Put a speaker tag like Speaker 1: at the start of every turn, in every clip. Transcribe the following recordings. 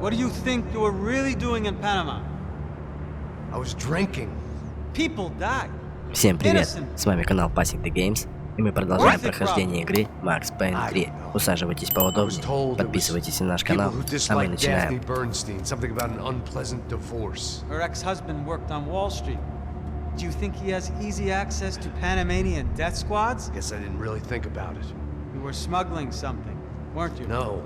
Speaker 1: What do you think you were really doing in Panama?
Speaker 2: I was drinking.
Speaker 1: People died.
Speaker 3: Всем привет, с вами канал Passing the Games, и мы продолжаем прохождение игры Max Payne 3. Усаживайтесь поудобнее, подписывайтесь на наш канал, а мы начинаем.
Speaker 1: Her ex-husband worked on Wall Street. Do you think he has easy access to Panamanian death squads?
Speaker 2: Guess I didn't really think about it.
Speaker 1: You were smuggling something, weren't you?
Speaker 2: No.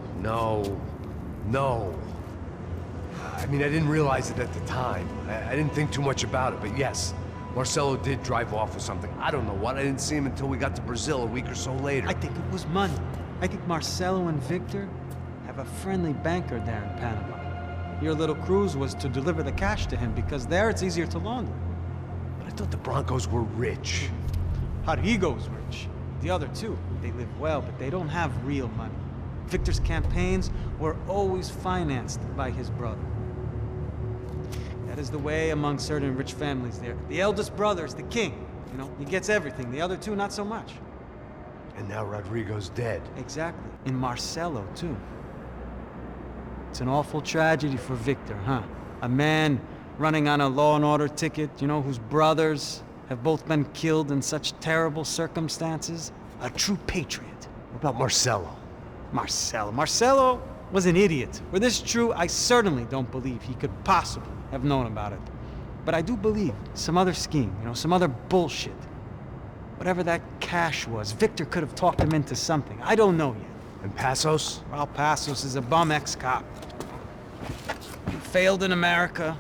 Speaker 2: I mean, I didn't realize it at the time. I didn't think too much about it, but yes. Marcelo did drive off with something. I don't know what. I didn't see him until we got to Brazil a week or so later.
Speaker 1: I think it was money. I think Marcelo and Victor have a friendly banker there in Panama. Your little cruise was to deliver the cash to him because there it's easier to launder.
Speaker 2: But I thought the Broncos were rich.
Speaker 1: Rodrigo's rich. The other two, they live well, but they don't have real money. Victor's campaigns were always financed by his brother. That is the way among certain rich families there. The eldest brother is the king. You know, he gets everything. The other two, not so much.
Speaker 2: And now Rodrigo's dead.
Speaker 1: Exactly. And Marcelo, too. It's an awful tragedy for Victor, huh? A man running on a law and order ticket, you know, whose brothers have both been killed in such terrible circumstances. A true patriot.
Speaker 2: What about Marcelo?
Speaker 1: Marcelo was an idiot. Were this true, I certainly don't believe he could possibly have known about it. But I do believe some other scheme, you know, some other bullshit. Whatever that cash was, Victor could have talked him into something. I don't know yet.
Speaker 2: And Passos?
Speaker 1: Raul Passos is a bum ex-cop. He failed in America,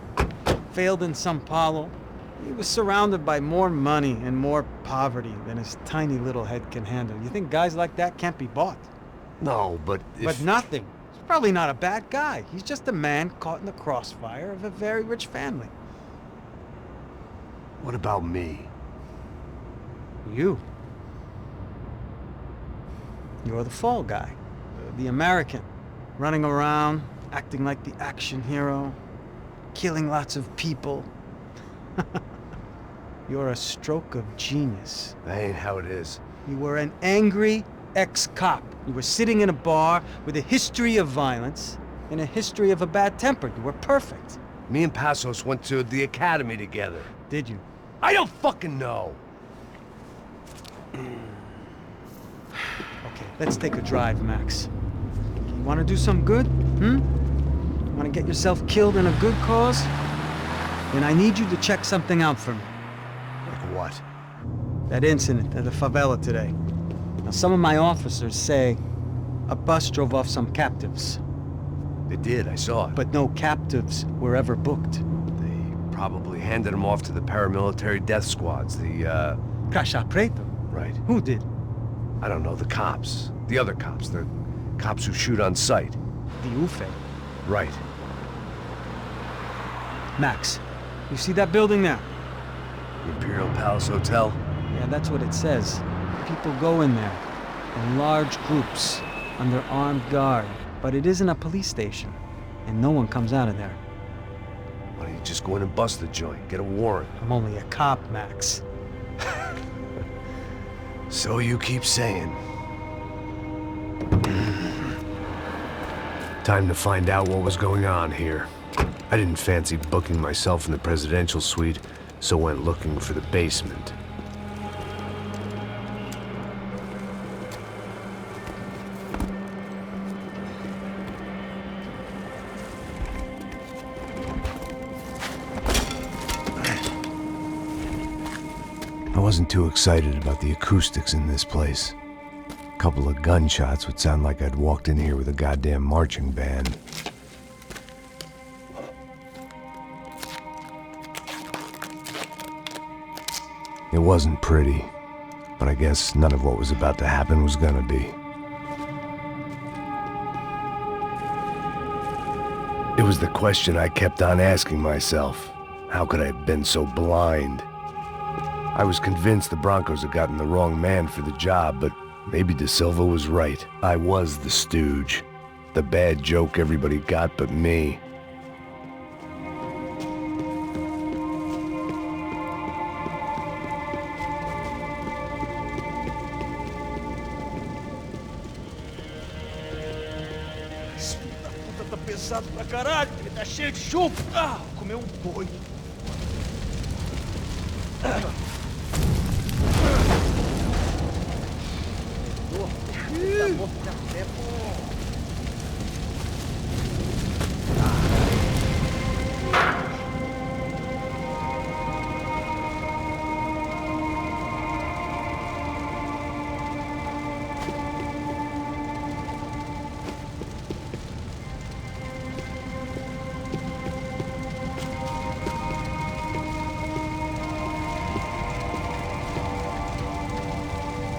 Speaker 1: failed in San-Paulo. He was surrounded by more money and more poverty than his tiny little head can handle. You think guys like that can't be bought?
Speaker 2: No, but
Speaker 1: But nothing. He's probably not a bad guy. He's just a man caught in the crossfire of a very rich family.
Speaker 2: What about me?
Speaker 1: You. You're the fall guy. The American. Running around, acting like the action hero. Killing lots of people. You're a stroke of genius.
Speaker 2: That ain't how it is.
Speaker 1: You were an angry ex-cop. You were sitting in a bar with a history of violence and a history of a bad temper. You were perfect.
Speaker 2: Me and Passos went to the academy together.
Speaker 1: Did you?
Speaker 2: I don't fucking know.
Speaker 1: Okay, let's take a drive, Max. You want to do some good? Want to get yourself killed in a good cause? Then I need you to check something out for me.
Speaker 2: Like what?
Speaker 1: That incident at the favela today. Now, some of my officers say a bus drove off some captives.
Speaker 2: They did, I saw it.
Speaker 1: But no captives were ever booked.
Speaker 2: They probably handed them off to the paramilitary death squads, the,
Speaker 1: Caixa Preto?
Speaker 2: Right.
Speaker 1: Who did?
Speaker 2: I don't know, the cops. The other cops, the cops who shoot on sight.
Speaker 1: The UFE.
Speaker 2: Right.
Speaker 1: Max, you see that building there?
Speaker 2: The Imperial Palace Hotel?
Speaker 1: Yeah, that's what it says. People go in there, in large groups, under armed guard. But it isn't a police station, and no one comes out of there.
Speaker 2: Why don't you just go in and bust the joint, get a warrant?
Speaker 1: I'm only a cop, Max.
Speaker 2: So you keep saying. Time to find out what was going on here. I didn't fancy booking myself in the presidential suite, so went looking for the basement. I wasn't too excited about the acoustics in this place. A couple of gunshots would sound like I'd walked in here with a goddamn marching band. It wasn't pretty, but I guess none of what was about to happen was gonna be. It was the question I kept on asking myself. How could I have been so blind? I was convinced the Broncos had gotten the wrong man for the job, but maybe De Silva was right. I was the stooge. The bad joke everybody got but me.
Speaker 4: pesado pra caralho, ele tá cheio de chumbo. Ah, comeu um boi.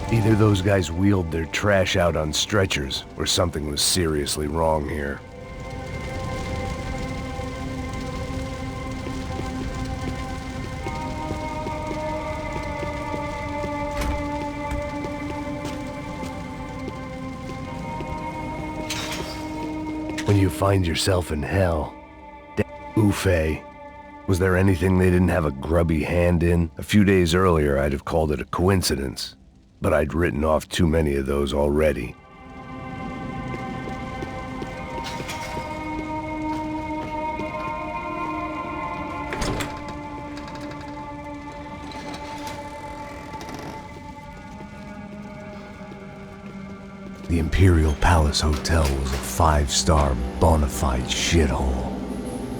Speaker 2: Either those guys wheeled their trash out on stretchers, or something was seriously wrong here. When you find yourself in hell, Ufe. Was there anything they didn't have a grubby hand in? A few days earlier, I'd have called it a coincidence. But I'd written off too many of those already. The Imperial Palace Hotel was a 5-star bona fide shithole.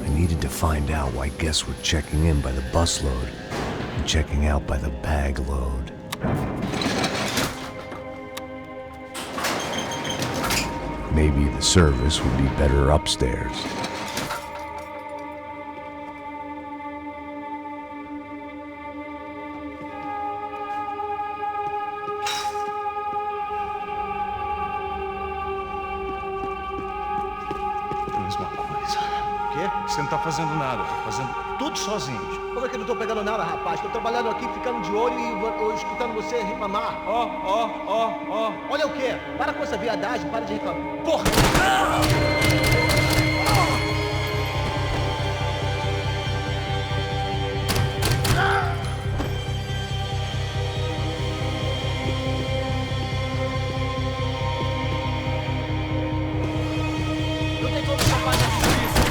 Speaker 2: I needed to find out why guests were checking in by the busload and checking out by the bag load. Maybe the service would be better upstairs.
Speaker 4: Mesma coisa. O quê? Você não tá fazendo nada, tá fazendo tudo sozinho.
Speaker 5: Como é que eu não tô pegando nada, rapaz? Tô trabalhando aqui, ficando de olho e escutando você reclamar.
Speaker 4: Ó.
Speaker 5: Olha o quê? Para com essa viadagem, para de reclamar.
Speaker 4: Porra!
Speaker 5: Não tem como escapar dessa polícia.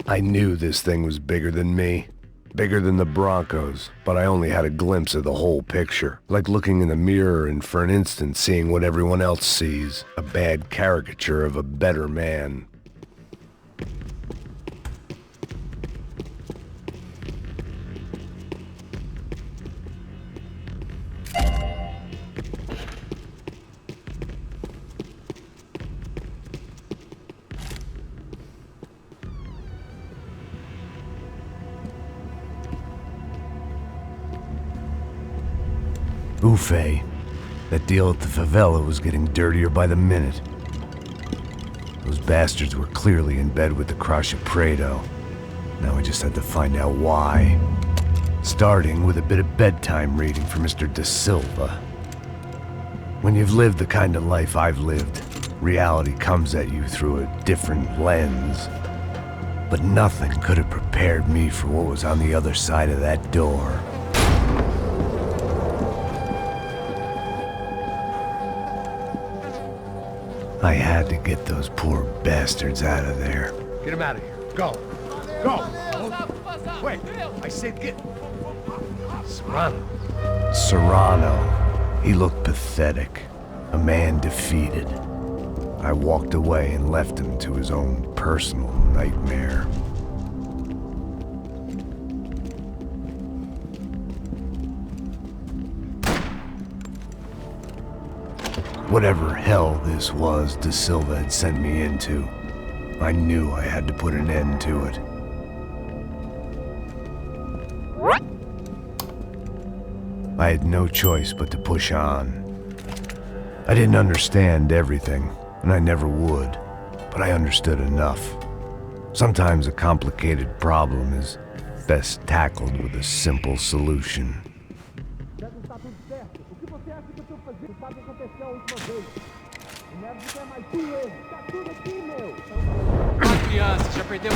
Speaker 2: I knew this thing was bigger than me. Bigger than the Broncos, but I only had a glimpse of the whole picture. Like looking in the mirror and for an instant seeing what everyone else sees. A bad caricature of a better man. Ufe. That deal at the favela was getting dirtier by the minute. Those bastards were clearly in bed with the Crusher Prado. Now I just had to find out why. Starting with a bit of bedtime reading for Mr. Da Silva. When you've lived the kind of life I've lived, reality comes at you through a different lens. But nothing could have prepared me for what was on the other side of that door. I had to get those poor bastards out of there.
Speaker 5: Get him out of here. Go. Go. Wait. I said get... Serrano.
Speaker 2: Serrano. He looked pathetic. A man defeated. I walked away and left him to his own personal nightmare. Whatever hell this was Da Silva had sent me into, I knew I had to put an end to it. I had no choice but to push on. I didn't understand everything, and I never would, but I understood enough. Sometimes a complicated problem is best tackled with a simple solution.
Speaker 1: Criança, já perdemos.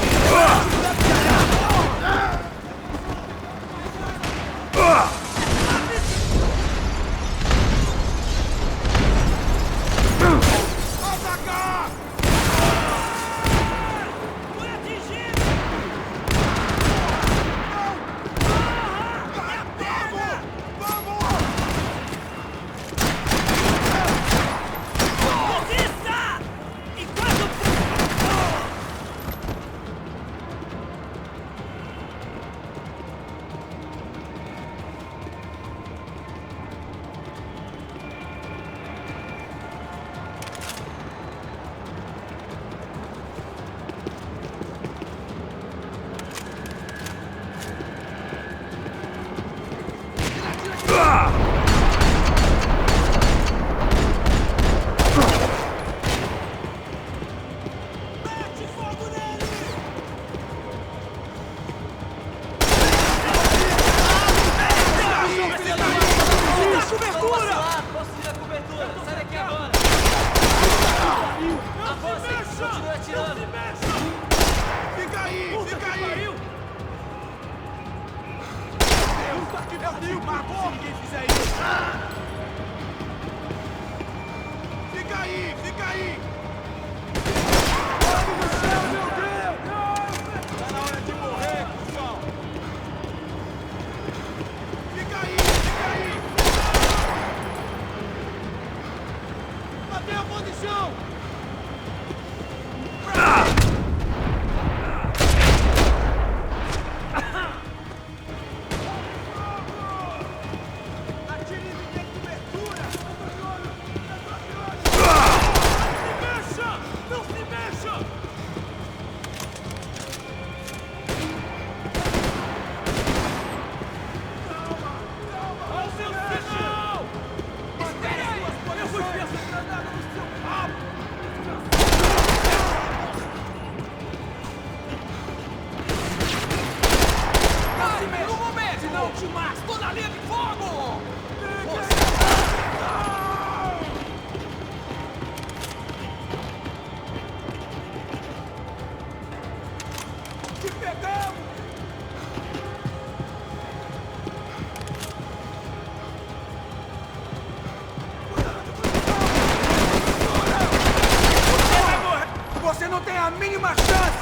Speaker 5: Você não tem a mínima chance!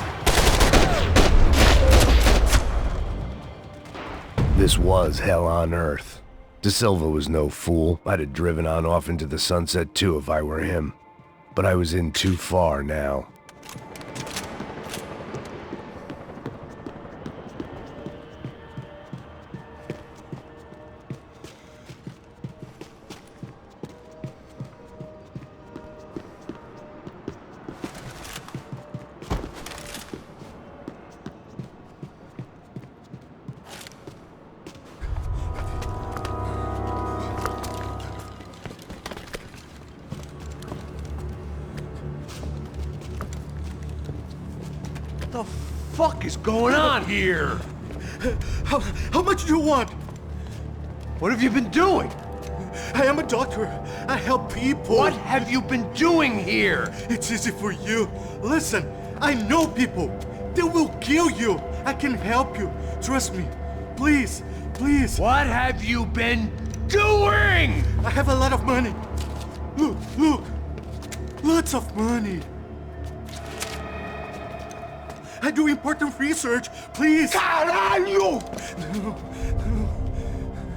Speaker 2: This was hell on earth. De Silva was no fool. I'd have driven on off into the sunset too if I were him. But I was in too far now.
Speaker 5: What the fuck is going on here? How much do you want? What have you been doing? I am a doctor. I help people. What have you been doing here? It's easy for you. Listen, I know people. They will kill you. I can help you. Trust me. Please, please. What have you been doing? I have a lot of money. Look, look. Lots of money. I do important research, please. Caralho!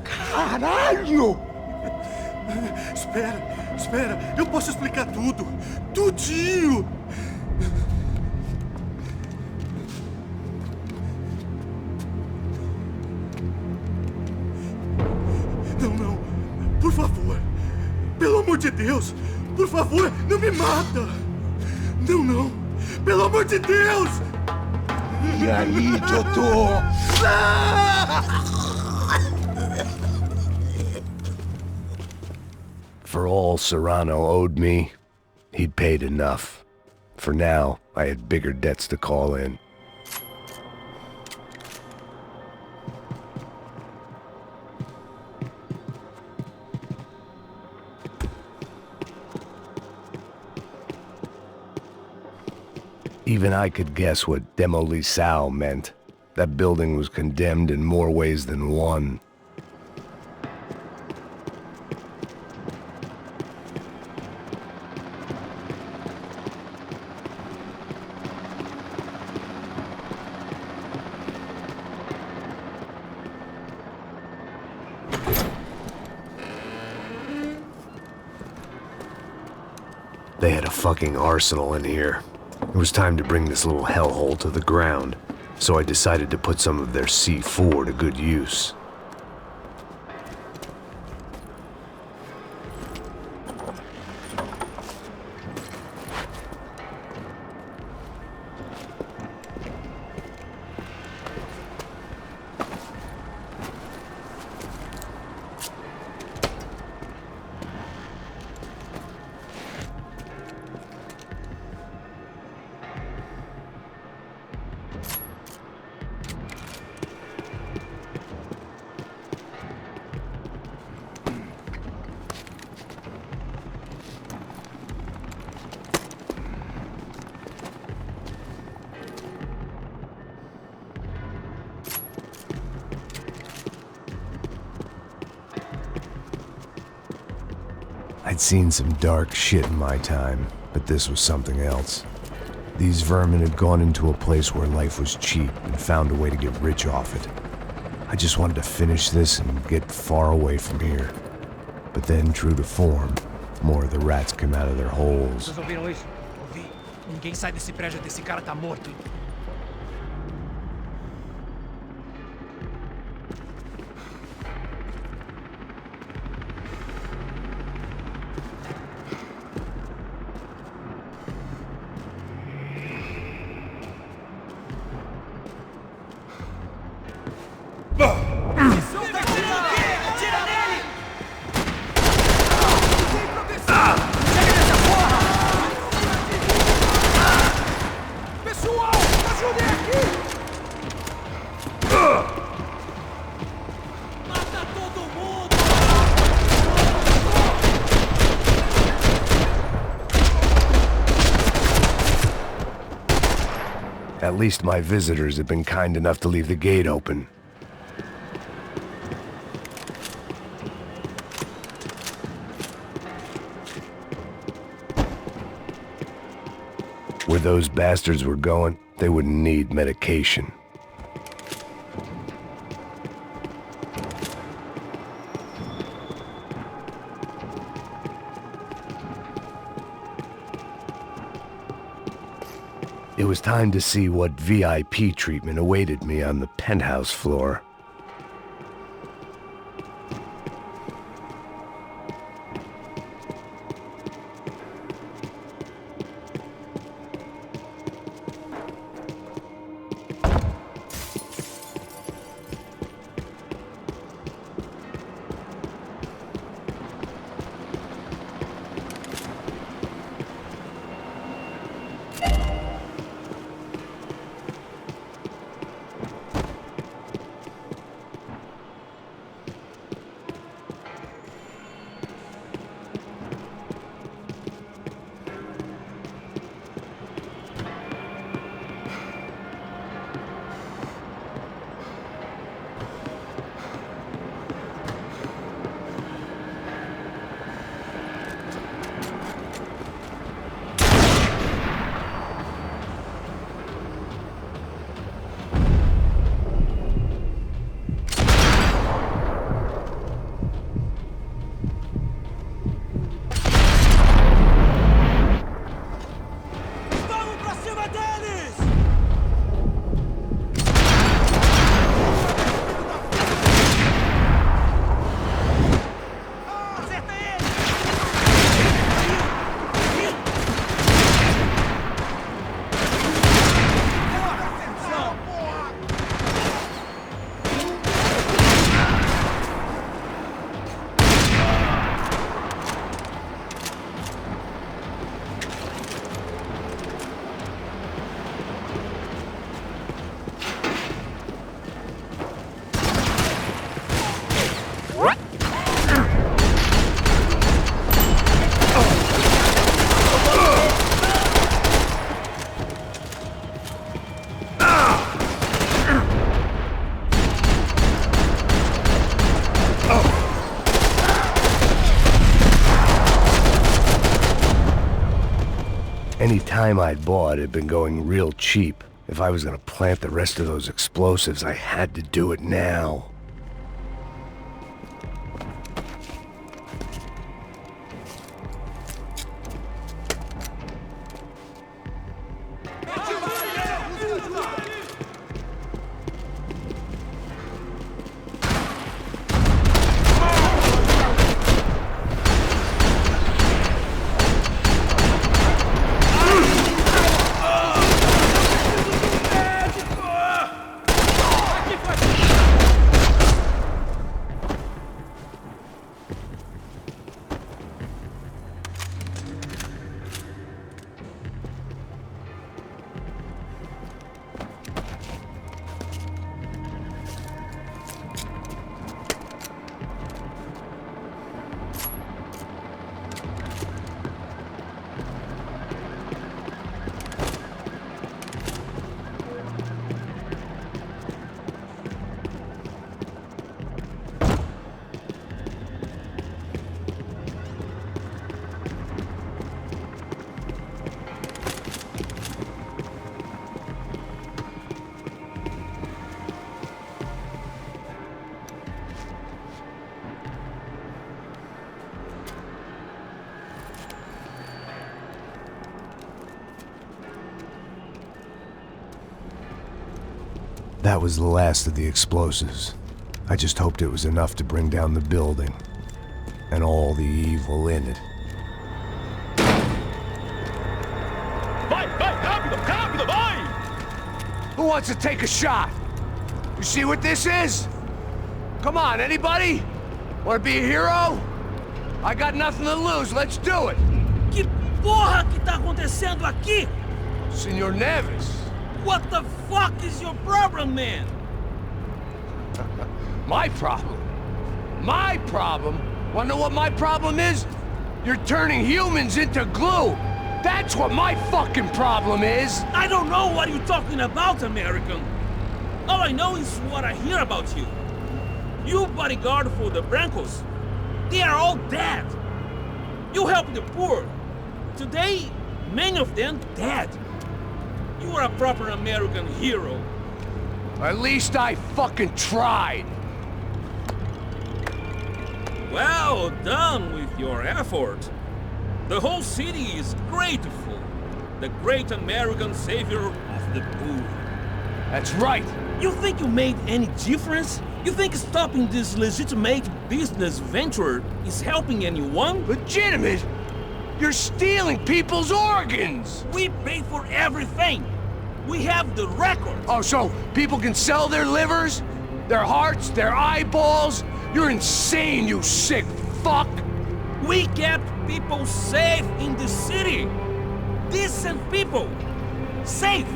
Speaker 5: Caralho! Espera, espera. Eu posso explicar tudo. Tudinho. Não, não. Por favor. Pelo amor de Deus. Por favor, não me mata. Não, não. Pelo amor de Deus. E aí, doutor?
Speaker 2: For all Serrano owed me, he'd paid enough. For now, I had bigger debts to call in. Even I could guess what demolição meant. That building was condemned in more ways than one. They had a fucking arsenal in here. It was time to bring this little hellhole to the ground, so I decided to put some of their C4 to good use. I'd seen some dark shit in my time, but this was something else. These vermin had gone into a place where life was cheap and found a way to get rich off it. I just wanted to finish this and get far away from here. But then, true to form, more of the rats came out of their holes.
Speaker 6: Vocês ouviram isso? Ouvi. Ninguém sai desse prédio até esse cara tá morto.
Speaker 2: At least my visitors had been kind enough to leave the gate open. Where those bastards were going, they wouldn't need medication. It was time to see what VIP treatment awaited me on the penthouse floor. Any time I'd bought had been going real cheap. If I was gonna plant the rest of those explosives, I had to do it now. That was the last of the explosives. I just hoped it was enough to bring down the building and all the evil in it.
Speaker 5: Vai, rápido, rápido, vai! Who wants to take a shot? You see what this is? Come on, anybody? Want to be a hero? I got nothing to lose, let's do it!
Speaker 6: Que porra que tá acontecendo aqui?
Speaker 5: Senor Neves.
Speaker 6: What the fuck is your problem, man?
Speaker 5: My problem? My problem? Wanna know what my problem is? You're turning humans into glue! That's what my fucking problem is!
Speaker 6: I don't know what you're talking about, American. All I know is what I hear about you. You bodyguard for the Brancos. They are all dead. You help the poor. Today, many of them dead. You are a proper American hero.
Speaker 5: At least I fucking tried.
Speaker 6: Well done with your effort. The whole city is grateful. the great American savior of the poor.
Speaker 5: That's right.
Speaker 6: You think you made any difference? You think stopping this legitimate business venture is helping anyone?
Speaker 5: Legitimate? You're stealing people's organs!
Speaker 6: We pay for everything! We have the records!
Speaker 5: Oh, so people can sell their livers? Their hearts? Their eyeballs? You're insane, you sick fuck!
Speaker 6: We kept people safe in the city! Decent people! Safe!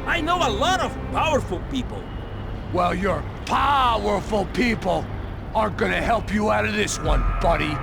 Speaker 6: I know a lot of powerful people.
Speaker 5: Well, your powerful people aren't gonna help you out of this one, buddy.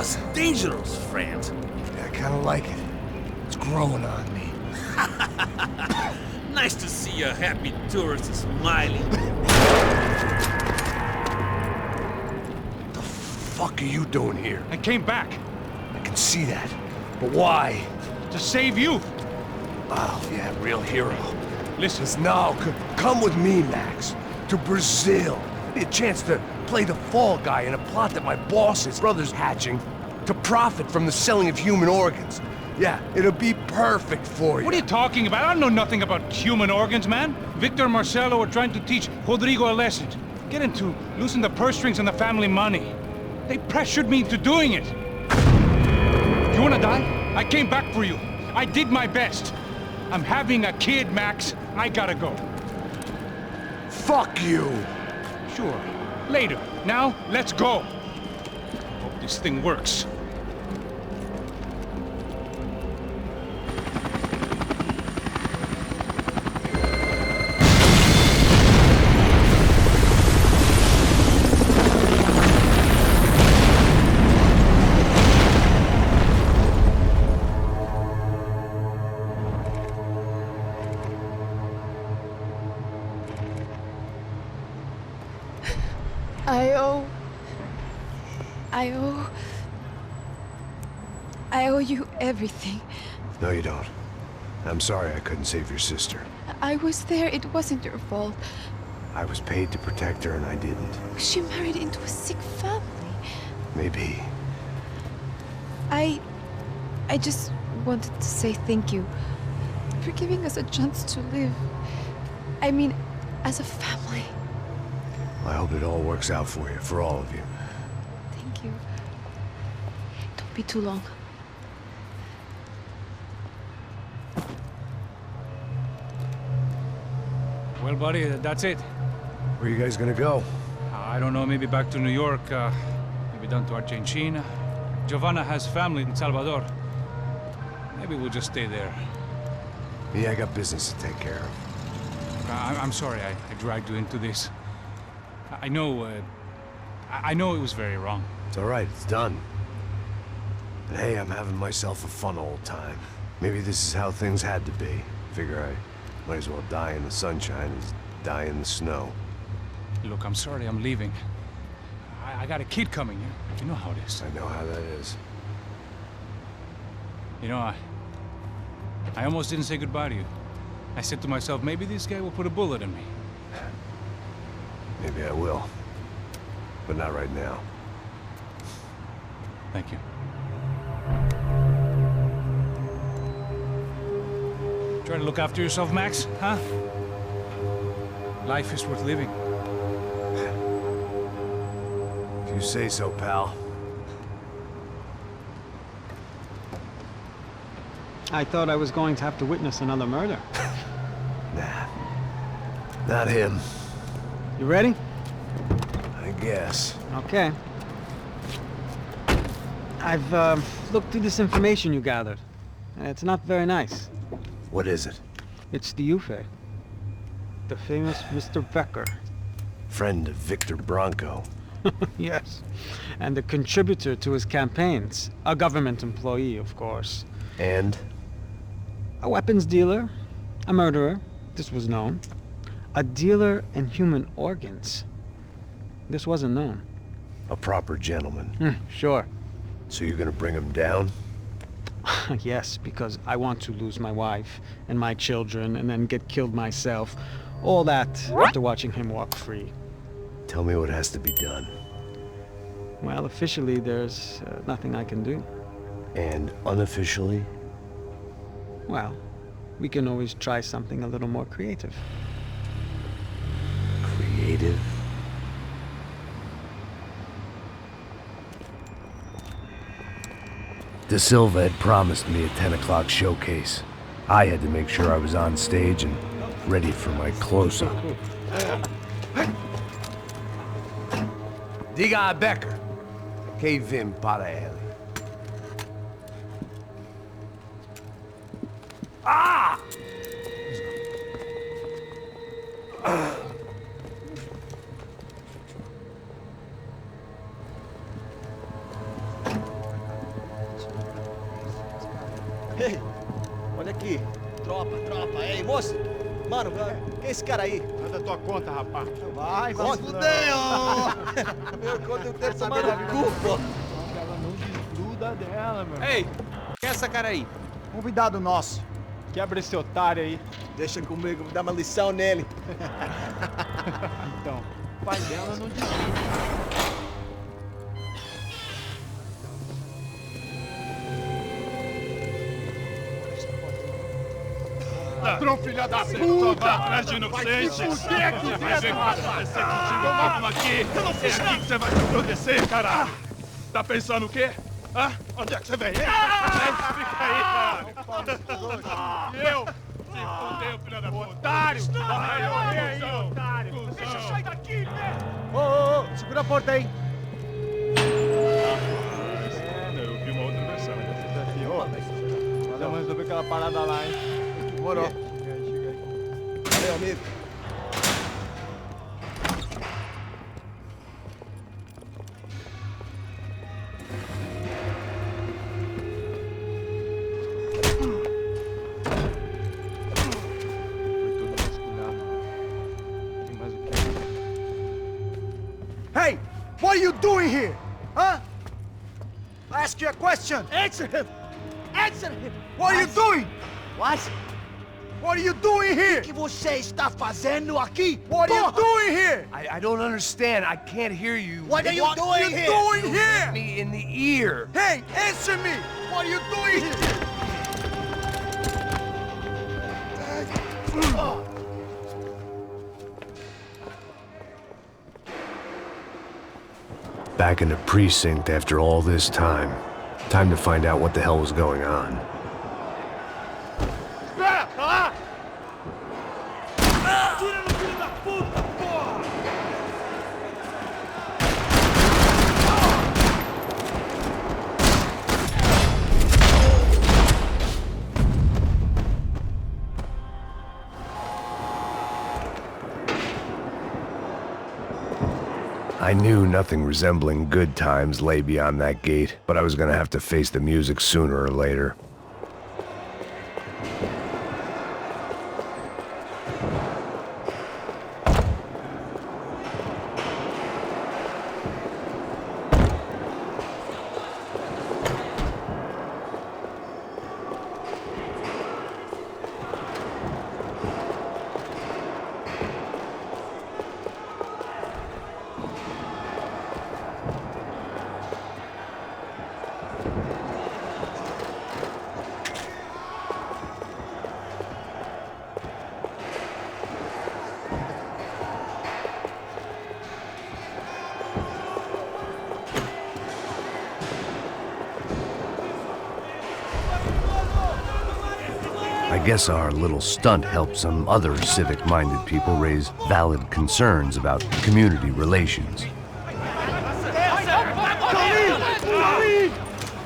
Speaker 6: Was dangerous, friend.
Speaker 5: Yeah, I kinda like it. It's growing on me.
Speaker 6: Nice to see a happy tourist smiling.
Speaker 5: The fuck are you doing here?
Speaker 4: I came back
Speaker 5: I can see that. But why?
Speaker 4: to save you.
Speaker 5: Oh, yeah, real hero.
Speaker 4: Listen,
Speaker 5: Now, come with me, Max. To Brazil. Be a chance to play the fall guy in a plot that my boss's brother's hatching to profit from the selling of human organs. Yeah, it'll be perfect for you.
Speaker 4: what are you talking about? I know nothing about human organs, man. Victor and Marcelo are trying to teach Rodrigo a lesson. Get him to loosen the purse strings and the family money. They pressured me into doing it. You wanna die? I came back for you. I did my best. I'm having a kid, Max. I gotta go.
Speaker 5: Fuck you!
Speaker 4: Sure. Later. Now, let's go. Hope this thing works.
Speaker 7: I owe you everything.
Speaker 2: No, you don't. I'm sorry I couldn't save your sister.
Speaker 7: I was there. It wasn't your fault.
Speaker 2: I was paid to protect her and I didn't.
Speaker 7: She married into a sick family.
Speaker 2: Maybe.
Speaker 7: I just wanted to say thank you for giving us a chance to live. I mean, as a family.
Speaker 2: I hope it all works out for you, for all of you.
Speaker 7: Thank you. Don't be too long.
Speaker 4: Well, buddy, that's it.
Speaker 2: Where are you guys gonna go?
Speaker 4: I don't know, maybe back to New York, maybe down to Argentina. Giovanna has family in Salvador. Maybe we'll just stay there.
Speaker 2: Me, I got business to take care of.
Speaker 4: I'm sorry I dragged you into this. I know it was very wrong.
Speaker 2: It's all right, it's done. But hey, I'm having myself a fun old time. Maybe this is how things had to be. Figure I might as well die in the sunshine as die in the snow.
Speaker 4: Look, I'm sorry I'm leaving. I got a kid coming, you know how it is.
Speaker 2: I know how that is.
Speaker 4: You know, I almost didn't say goodbye to you. I said to myself, maybe this guy will put a bullet in me.
Speaker 2: Maybe I will. But not right now.
Speaker 4: Thank you. Try to look after yourself, Max, huh? Life is worth living.
Speaker 2: If you say so, pal.
Speaker 1: I thought I was going to have to witness another murder.
Speaker 2: Nah. Not him.
Speaker 1: You ready?
Speaker 2: I guess.
Speaker 1: Okay. I've looked through this information you gathered. And it's not very nice.
Speaker 2: What is it?
Speaker 1: It's the Ufe. The famous Mr. Becker.
Speaker 2: Friend of Victor Branco.
Speaker 1: Yes. And a contributor to his campaigns. A government employee, of course.
Speaker 2: And?
Speaker 1: A weapons dealer. A murderer. This was known. A dealer in human organs. This wasn't known.
Speaker 2: A proper gentleman.
Speaker 1: Sure.
Speaker 2: So you're gonna bring him down?
Speaker 1: Yes, because I want to lose my wife and my children and then get killed myself. All that after watching him walk free.
Speaker 2: Tell me what has to be done.
Speaker 1: Well, officially, there's nothing I can do.
Speaker 2: And unofficially?
Speaker 1: Well, we can always try something a little more creative.
Speaker 2: Creative? De Silva had promised me a 10 o'clock showcase. I had to make sure I was on stage and ready for my close-up. Diga a Becker. Que vim para ele. Ah!
Speaker 8: Ei, olha aqui. Tropa. Ei, moço. Mano, quem é esse cara aí?
Speaker 5: Manda tua conta, rapaz.
Speaker 8: Vai se fuder, ó. Meu, quando eu quero saber da culpa.
Speaker 5: Ela não desgruda dela, meu.
Speaker 8: Ei, quem é essa cara aí?
Speaker 5: Convidado nosso. Quebra esse otário aí.
Speaker 8: Deixa comigo, vou dar uma lição nele.
Speaker 5: Então, o pai dela não desgruda. Ladrão, filha da puta! Vai atrás de inocente! Vai ver o que vai acontecer contigo! Vamos aqui! Eu não fiz nada! Você vai te proteger, caralho! Tá pensando o quê? Hã? Onde é que você vem? Fica aí, caralho! E eu? Se fudeu, filha da puta! Otário! Vai, aí, otário! Deixa eu sair daqui, né?
Speaker 8: Ô, segura a porta aí!
Speaker 5: Eu vi uma outra versão. Vamos resolver aquela parada lá, hein?
Speaker 8: Demorou.
Speaker 5: Chega aí.
Speaker 8: Valeu, amigo. Hey, what are you doing here? Huh? I ask you a question. Answer him. Answer him. What are you doing? What?
Speaker 5: What are you doing here?
Speaker 8: O que você está fazendo aqui?
Speaker 5: What are you doing here?
Speaker 2: I don't understand. I can't hear you.
Speaker 8: What are you doing here?
Speaker 5: Doing here?
Speaker 2: Me in the ear.
Speaker 5: Hey, answer me! What are you doing here?
Speaker 2: Back in the precinct after all this time. Time to find out what the hell was going on. I knew nothing resembling good times lay beyond that gate, but I was gonna have to face the music sooner or later. I guess our little stunt helped some other civic-minded people raise valid concerns about community relations.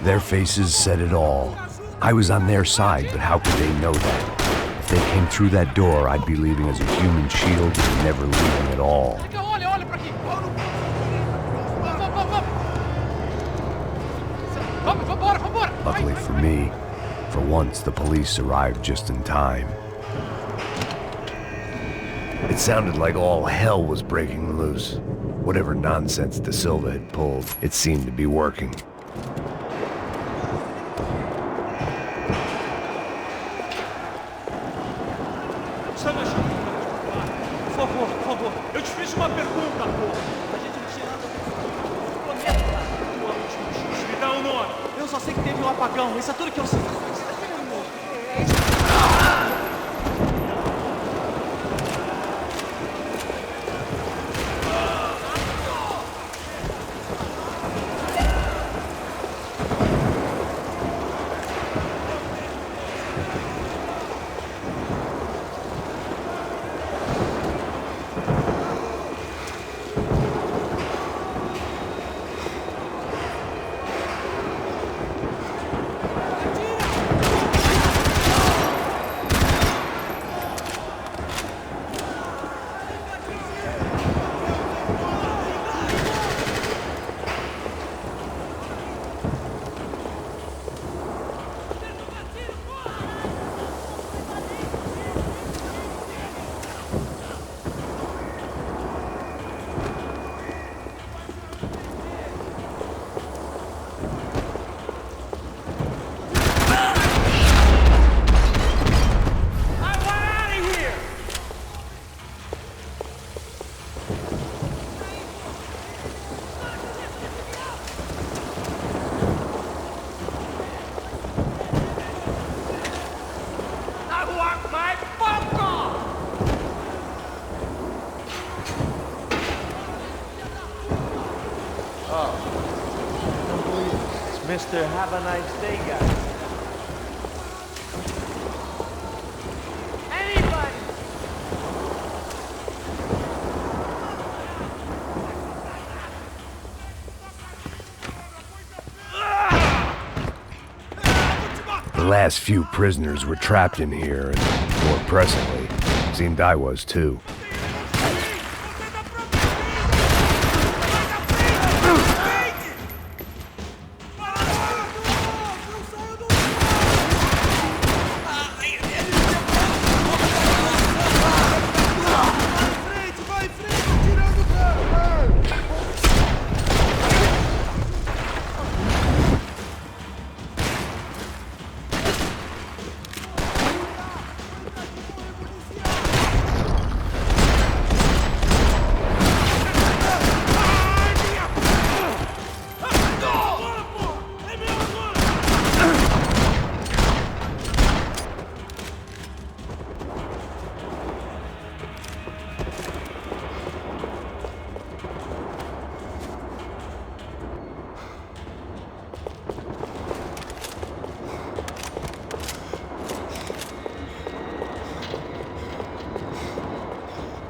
Speaker 2: Their faces said it all. I was on their side, but how could they know that? If they came through that door, I'd be leaving as a human shield and never leaving at all. Luckily for me, for once the police arrived just in time. It sounded like all hell was breaking loose. Whatever nonsense De Silva had pulled, it seemed to be working.
Speaker 6: Por favor, eu te fiz uma pergunta, pô. A gente não tinha nada a ver com o último chute. Me dá um nome. Eu só sei que teve um apagão, isso é tudo que eu sei.
Speaker 8: Mr. Have a nice day, guys.
Speaker 9: Anybody!
Speaker 2: The last few prisoners were trapped in here, and more pressingly, seemed I was too.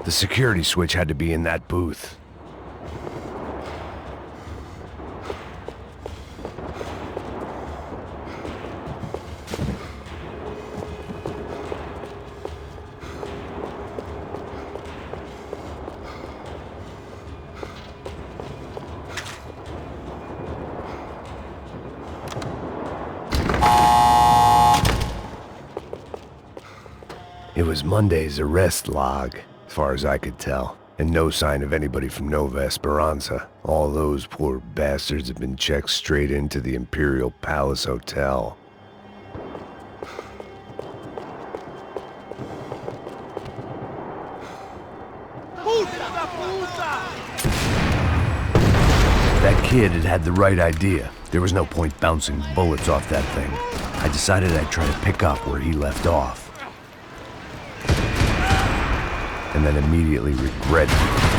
Speaker 2: The security switch had to be in that booth. It was Monday's arrest log, as far as I could tell, and no sign of anybody from Nova Esperanza. All those poor bastards had been checked straight into the Imperial Palace Hotel. That kid had the right idea. There was no point bouncing bullets off that thing. I decided I'd try to pick up where he left off. And then immediately regretted it.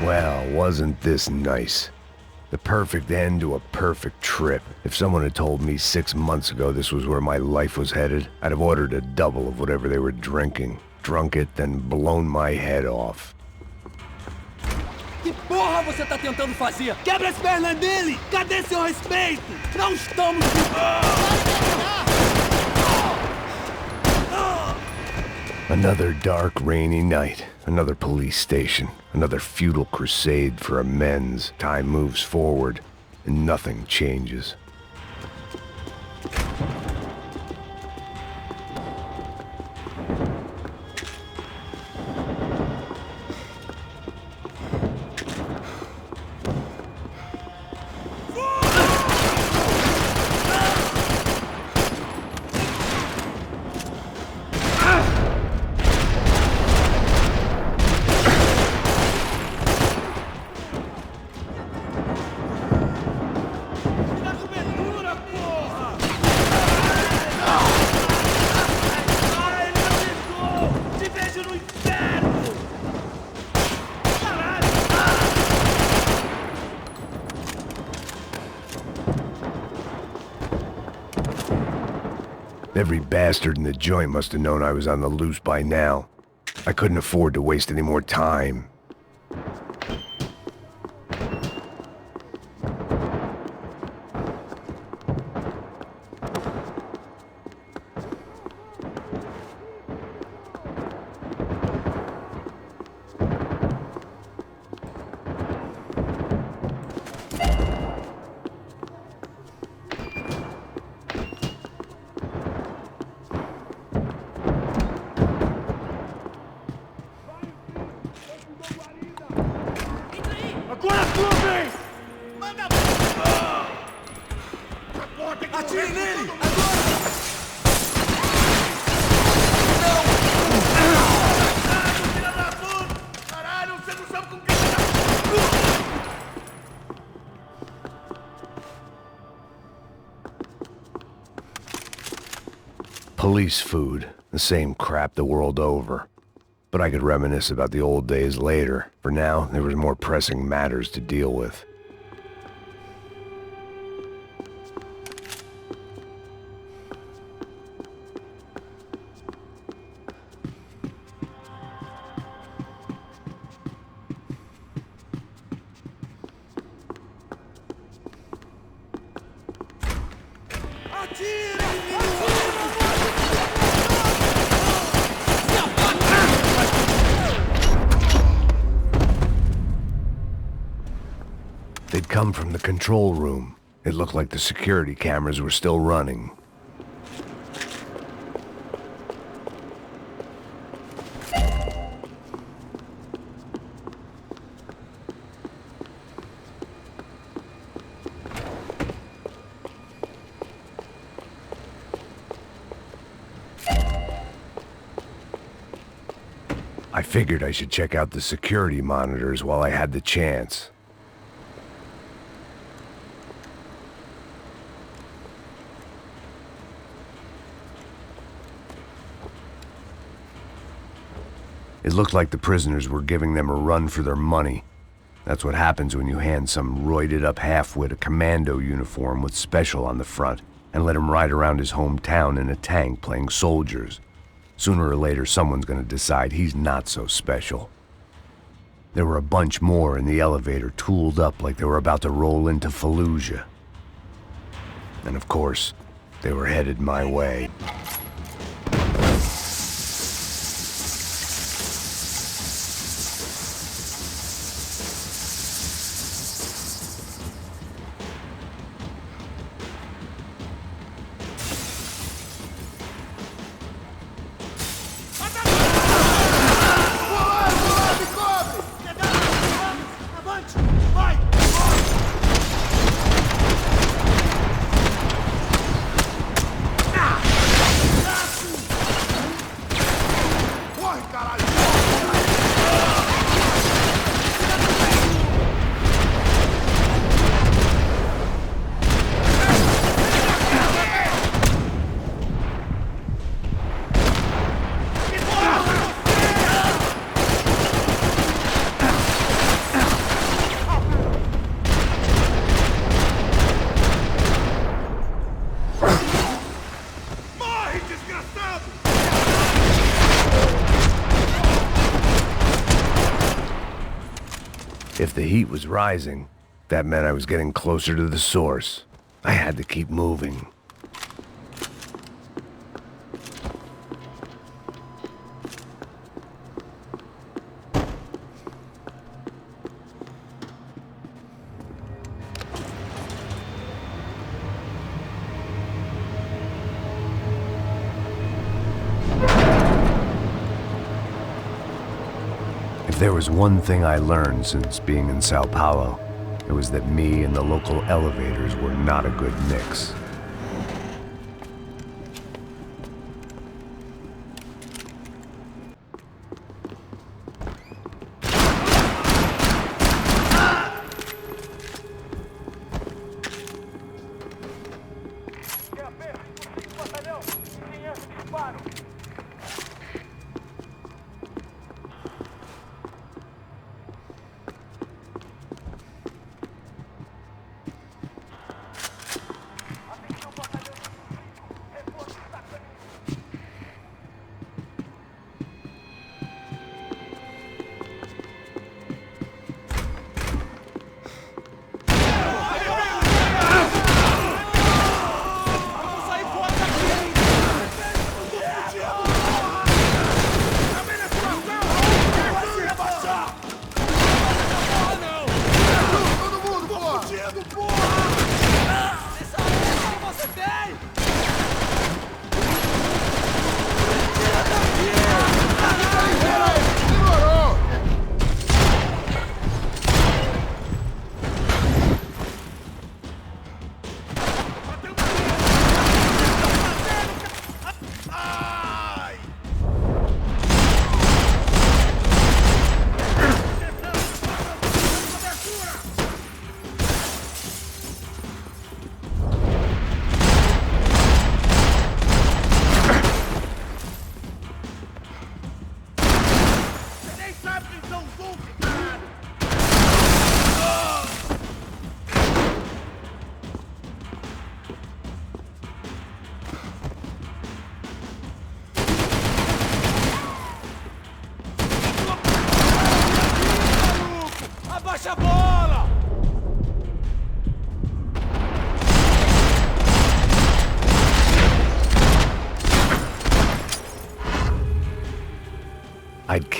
Speaker 2: Well, wasn't this nice? The perfect end to a perfect trip. If someone had told me 6 months ago this was where my life was headed, I'd have ordered a double of whatever they were drinking, drunk it, then blown my head off.
Speaker 9: Que porra você tá tentando fazer? Quebra as pernas dele! Cadê seu respeito? Não estamos...
Speaker 2: Another dark, rainy night. Another police station. Another futile crusade for amends. Time moves forward, and nothing changes. Every bastard in the joint must have known I was on the loose by now. I couldn't afford to waste any more time. Police food, the same crap the world over. But I could reminisce about the old days later. For now, there was more pressing matters to deal with. They'd come from the control room. It looked like the security cameras were still running. I figured I should check out the security monitors while I had the chance. It looked like the prisoners were giving them a run for their money. That's what happens when you hand some roided-up half-wit a commando uniform with special on the front and let him ride around his hometown in a tank playing soldiers. Sooner or later, someone's gonna decide he's not so special. There were a bunch more in the elevator, tooled up like they were about to roll into Fallujah. And of course, they were headed my way. If the heat was rising, that meant I was getting closer to the source. I had to keep moving. If there was one thing I learned since being in Сан-Паулу, it was that me and the local elevators were not a good mix.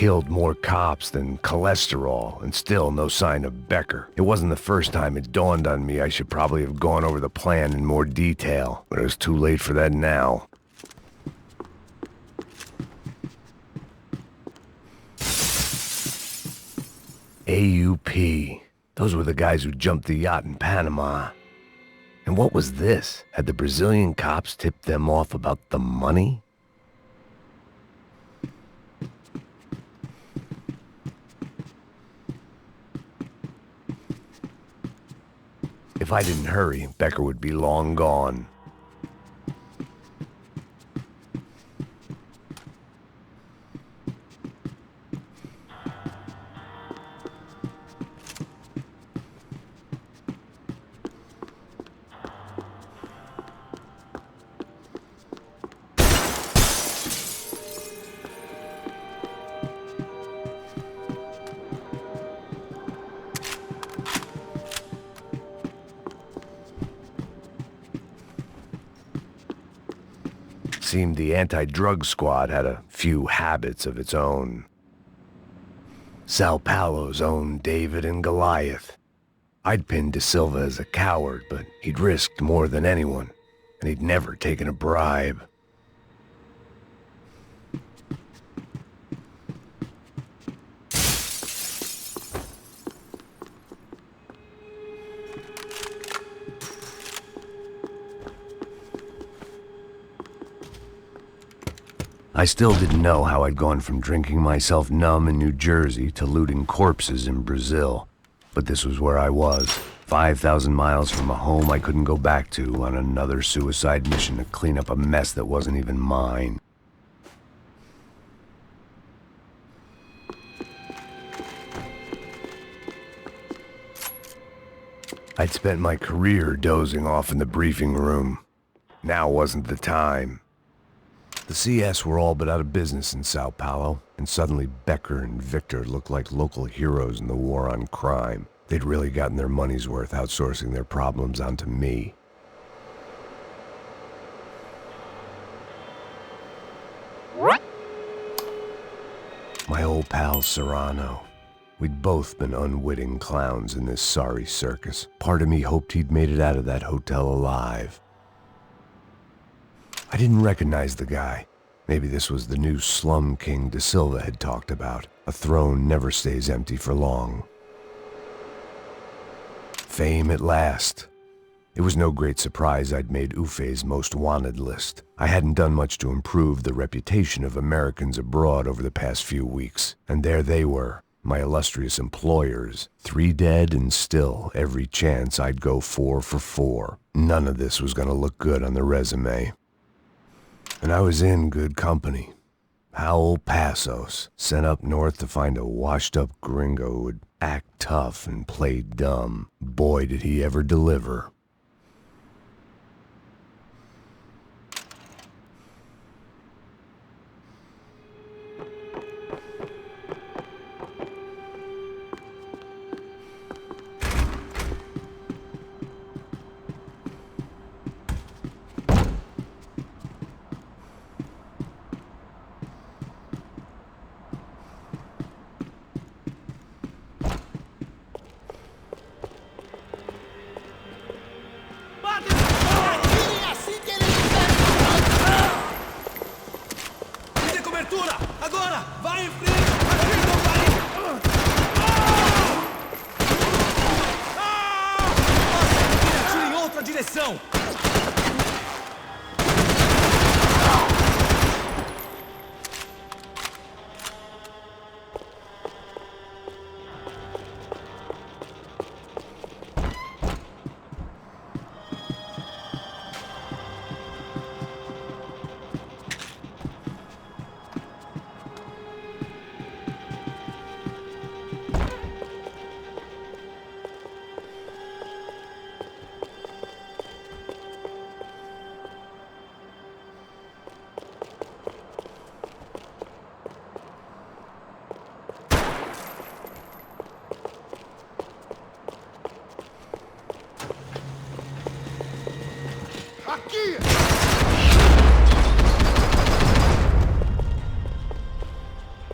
Speaker 2: killed more cops than cholesterol, and still no sign of Becker. It wasn't the first time it dawned on me I should probably have gone over the plan in more detail, but it was too late for that now. AUP. Those were the guys who jumped the yacht in Panama. And what was this? Had the Brazilian cops tipped them off about the money? If I didn't hurry, Becker would be long gone. Seemed the anti-drug squad had a few habits of its own. Сан-Паулу's own David and Goliath. I'd pinned De Silva as a coward, but he'd risked more than anyone, and he'd never taken a bribe. I still didn't know how I'd gone from drinking myself numb in New-Jersey to looting corpses in Brazil. But this was where I was, 5,000 miles from a home I couldn't go back to, on another suicide mission to clean up a mess that wasn't even mine. I'd spent my career dozing off in the briefing room. Now wasn't the time. The CS were all but out of business in Sao Paulo, and suddenly Becker and Victor looked like local heroes in the war on crime. They'd really gotten their money's worth outsourcing their problems onto me. My old pal Serrano. We'd both been unwitting clowns in this sorry circus. Part of me hoped he'd made it out of that hotel alive. I didn't recognize the guy. Maybe this was the new slum king De Silva had talked about. A throne never stays empty for long. Fame at last. It was no great surprise I'd made Ufe's most wanted list. I hadn't done much to improve the reputation of Americans abroad over the past few weeks. And there they were, my illustrious employers. 3 dead and still every chance I'd go 4 for 4. None of this was gonna look good on the resume. And I was in good company. Raulь Passos, sent up north to find a washed-up gringo who would act tough and play dumb. Boy, did he ever deliver.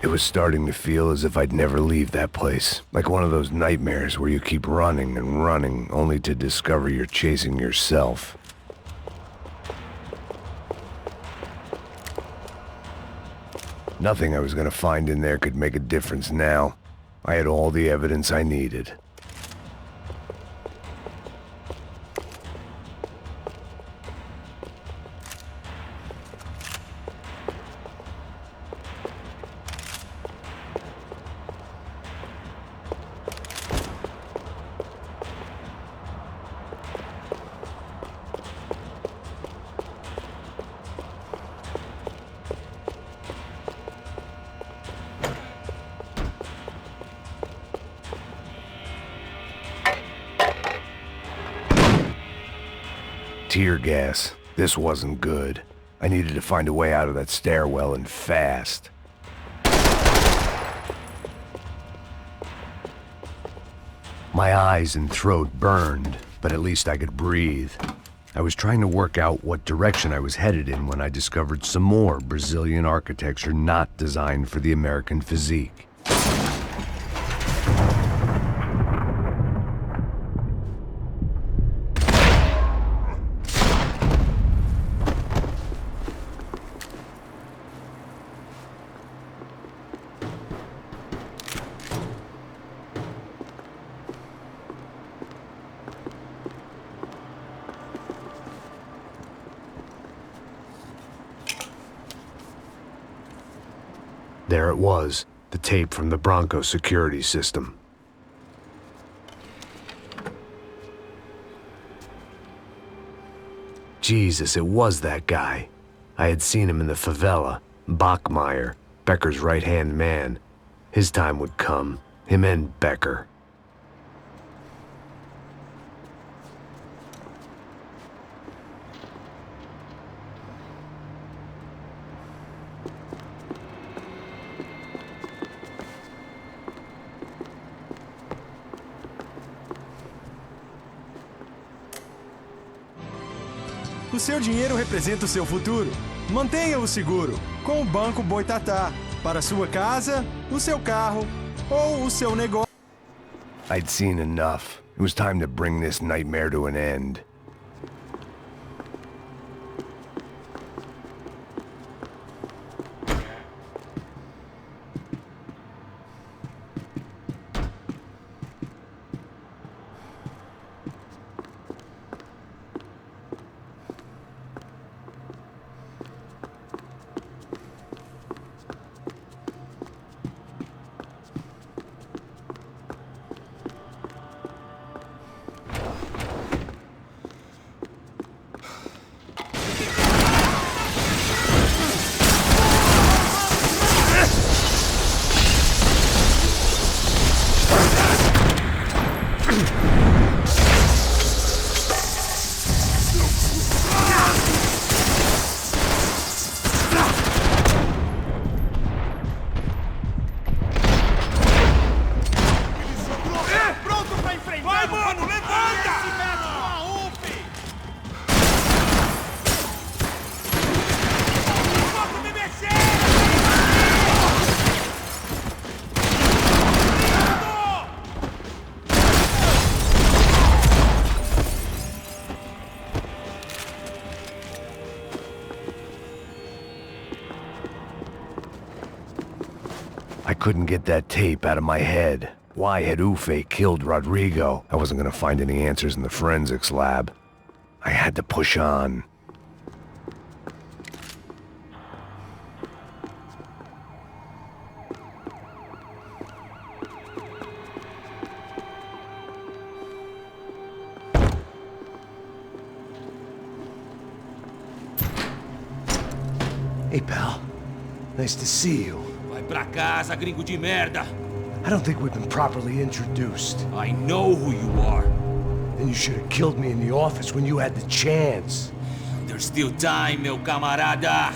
Speaker 2: It was starting to feel as if I'd never leave that place. Like one of those nightmares where you keep running and running, only to discover you're chasing yourself. Nothing I was gonna find in there could make a difference now. I had all the evidence I needed. Tear gas. This wasn't good. I needed to find a way out of that stairwell and fast. My eyes and throat burned, but at least I could breathe. I was trying to work out what direction I was headed in when I discovered some more Brazilian architecture not designed for the American physique. There it was, the tape from the Branco security system. Jesus, it was that guy. I had seen him in the favela, Bachmeyer, Becker's right-hand man. His time would come, him and Becker.
Speaker 10: O seu dinheiro representa o seu futuro. Mantenha-o seguro com o Banco Boitatá para sua casa, o seu carro ou o seu negócio.
Speaker 2: I'd seen enough. It was time to bring this nightmare to an end. I couldn't get that tape out of my head. Why had Ufe killed Rodrigo? I wasn't gonna find any answers in the forensics lab. I had to push on.
Speaker 5: Hey, pal. Nice to see you.
Speaker 6: Vai pra casa, gringo de merda!
Speaker 5: I don't think we've been properly introduced.
Speaker 6: I know who you are.
Speaker 5: Then you should have killed me in the office when you had the chance.
Speaker 6: There's still time, meu camarada!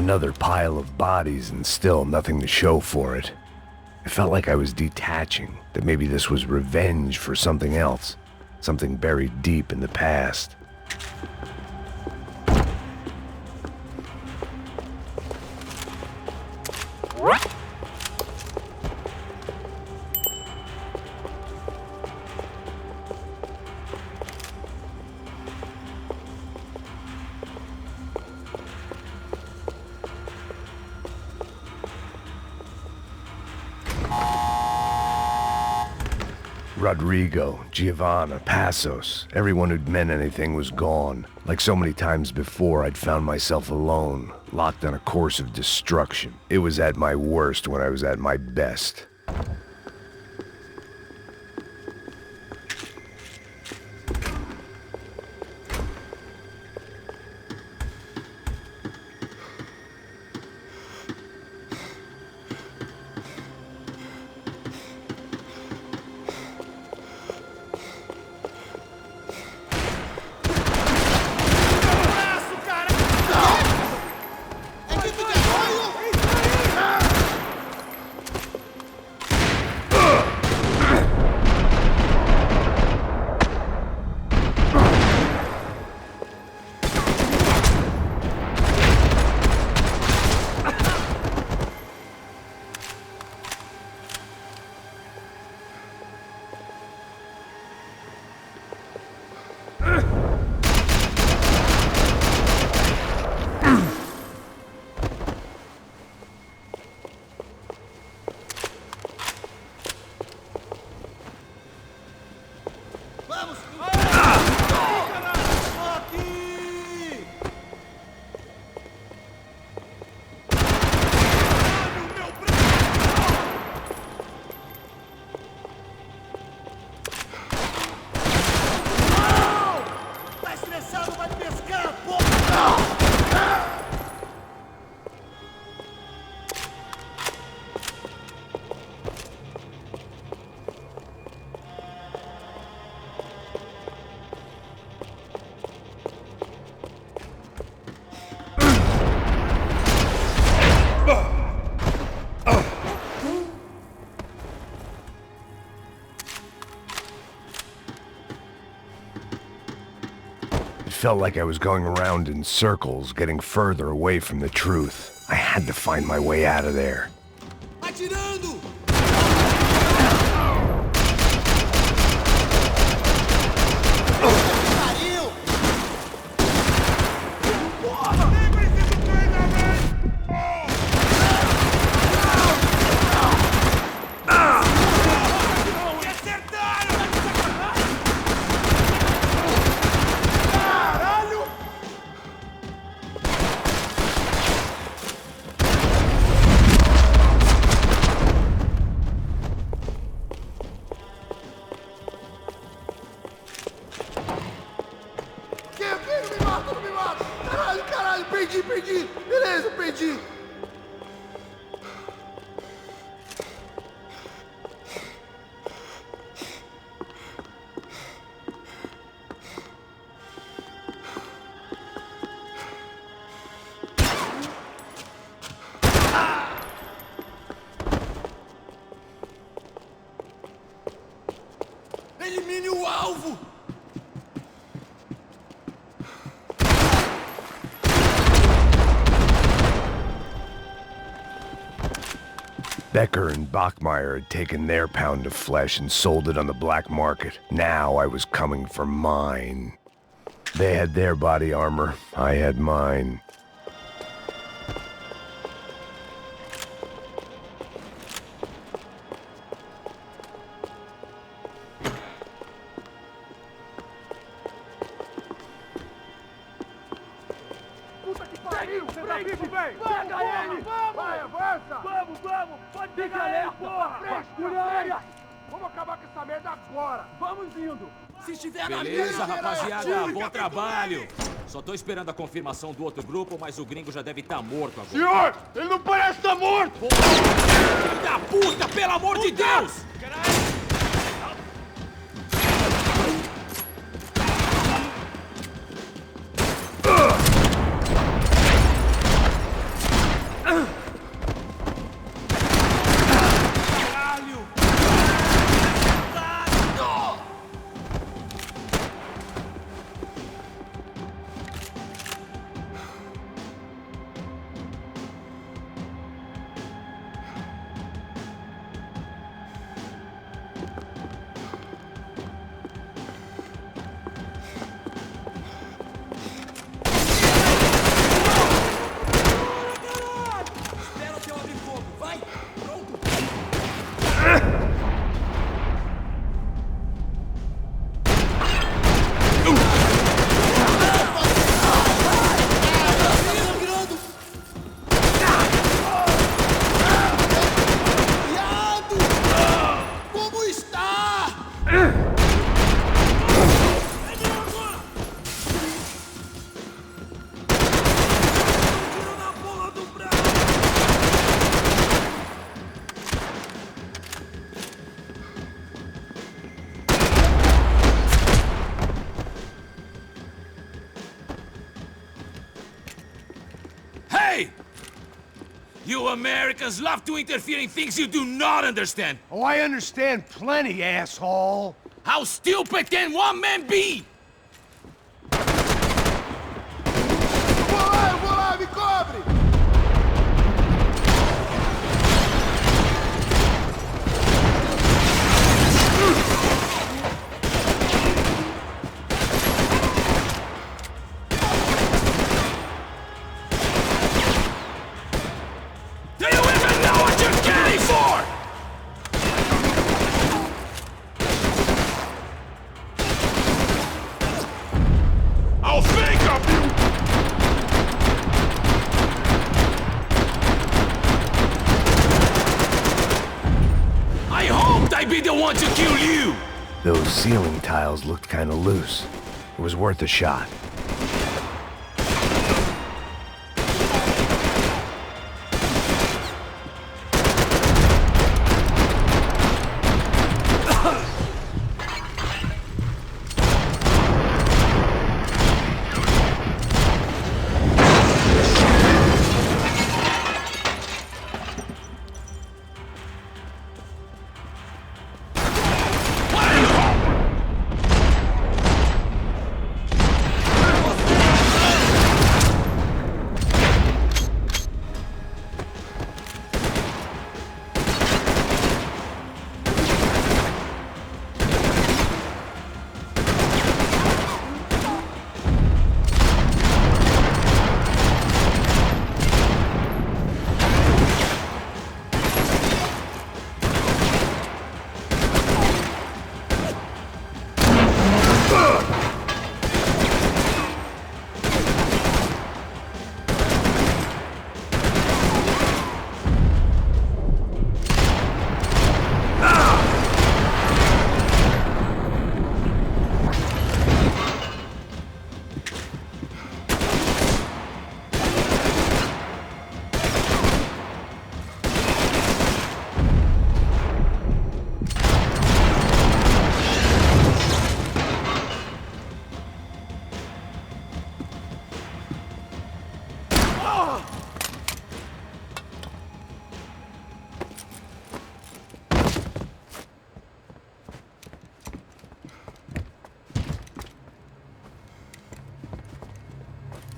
Speaker 2: Another pile of bodies and still nothing to show for it. It felt like I was detaching, that maybe this was revenge for something else, something buried deep in the past. Rodrigo, Giovanna, Passos, everyone who'd meant anything was gone. Like so many times before, I'd found myself alone, locked on a course of destruction. It was at my worst when I was at my best. It felt like I was going around in circles, getting further away from the truth. I had to find my way out of there.
Speaker 9: Atirando!
Speaker 5: Perdi! Beleza, perdi!
Speaker 9: Elimine o alvo!
Speaker 2: Becker and Bachmeyer had taken their pound of flesh and sold it on the black market. Now I was coming for mine. They had their body armor, I had mine.
Speaker 5: Puta que pariu! Você tá vivo, velho! Pega ele! Vai, avança! Vamos! Pode pegar ele, porra! Frescura! Vamos acabar com essa merda agora! Vamos indo!
Speaker 9: Se estiver na
Speaker 11: Beleza,
Speaker 9: minha,
Speaker 11: rapaziada, bom trabalho! Só tô esperando a confirmação do outro grupo, mas o gringo já deve estar morto agora.
Speaker 5: Senhor! Ele não parece estar morto!
Speaker 11: Filho da puta, pelo amor de Deus! Americans love to interfere in things you do not understand.
Speaker 5: Oh, I understand plenty, asshole.
Speaker 11: How stupid can one man be?
Speaker 5: Vou lá, me cobre!
Speaker 11: Do you even know what you're getting for? I'll think of you! I hoped I'd be the one to kill you!
Speaker 2: Those ceiling tiles looked kinda loose. It was worth a shot.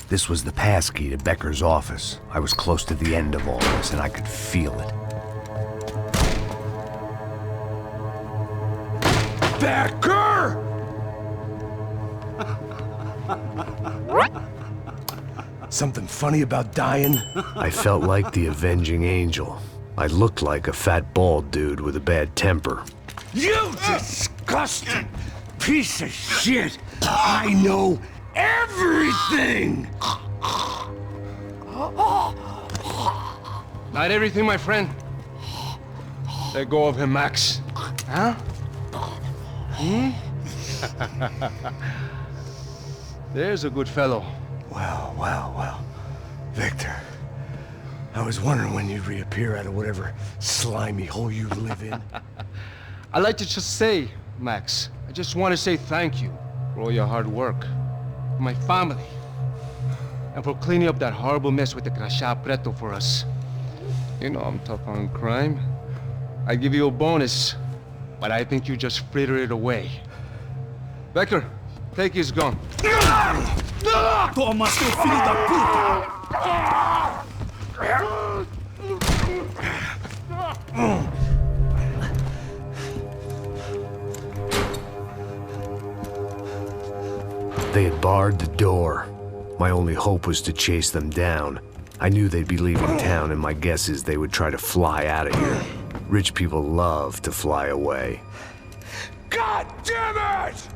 Speaker 2: This was the passkey to Becker's office. I was close to the end of all this, and I could feel it.
Speaker 5: Becker! Something funny about dying?
Speaker 2: I felt like the avenging angel. I looked like a fat bald dude with a bad temper.
Speaker 5: You disgusting piece of shit! I know everything! Not everything, my friend. Let go of him, Max. Huh? There's a good fellow. Well. Victor, I was wondering when you'd reappear out of whatever slimy hole you live in. I'd like to just say, Max, I just want to say thank you for all your hard work, for my family, and for cleaning up that horrible mess with the crachá preto for us. You know I'm tough on crime. I'd give you a bonus, but I think you just fritter it away. Becker, take his gun.
Speaker 9: Toma, seu filho da puta!
Speaker 2: They had barred the door. My only hope was to chase them down. I knew they'd be leaving town, and my guess is they would try to fly out of here. Rich people love to fly away.
Speaker 5: God damn it!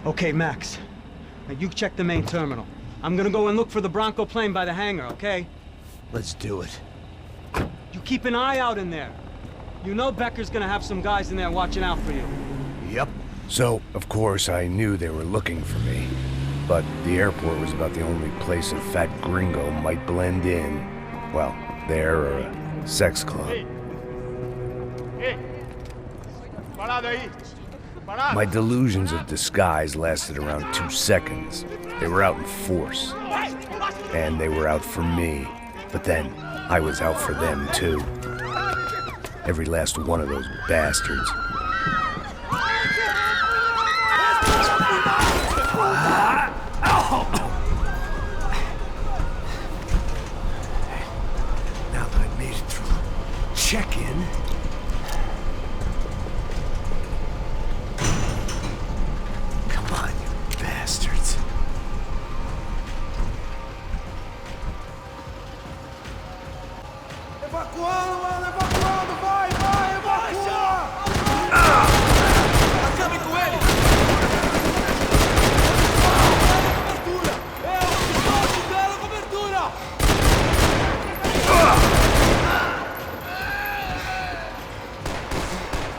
Speaker 1: Okay, Max. Now you check the main terminal. I'm gonna go and look for the Bronco plane by the hangar, okay?
Speaker 5: Let's do it.
Speaker 1: You keep an eye out in there. You know Becker's gonna have some guys in there watching out for you.
Speaker 2: Yep. So, of course, I knew they were looking for me. But the airport was about the only place a fat gringo might blend in. Well, there or Sex club. My delusions of disguise lasted around 2 seconds. They were out in force. And they were out for me. But then, I was out for them too. Every last one of those bastards. Now that I've made it through check-in, come on, you bastards.
Speaker 9: Evacuando, mano, evacuando! Vai, vai, evacua! Acabe com ele! Cobertura! Eu quero cobertura!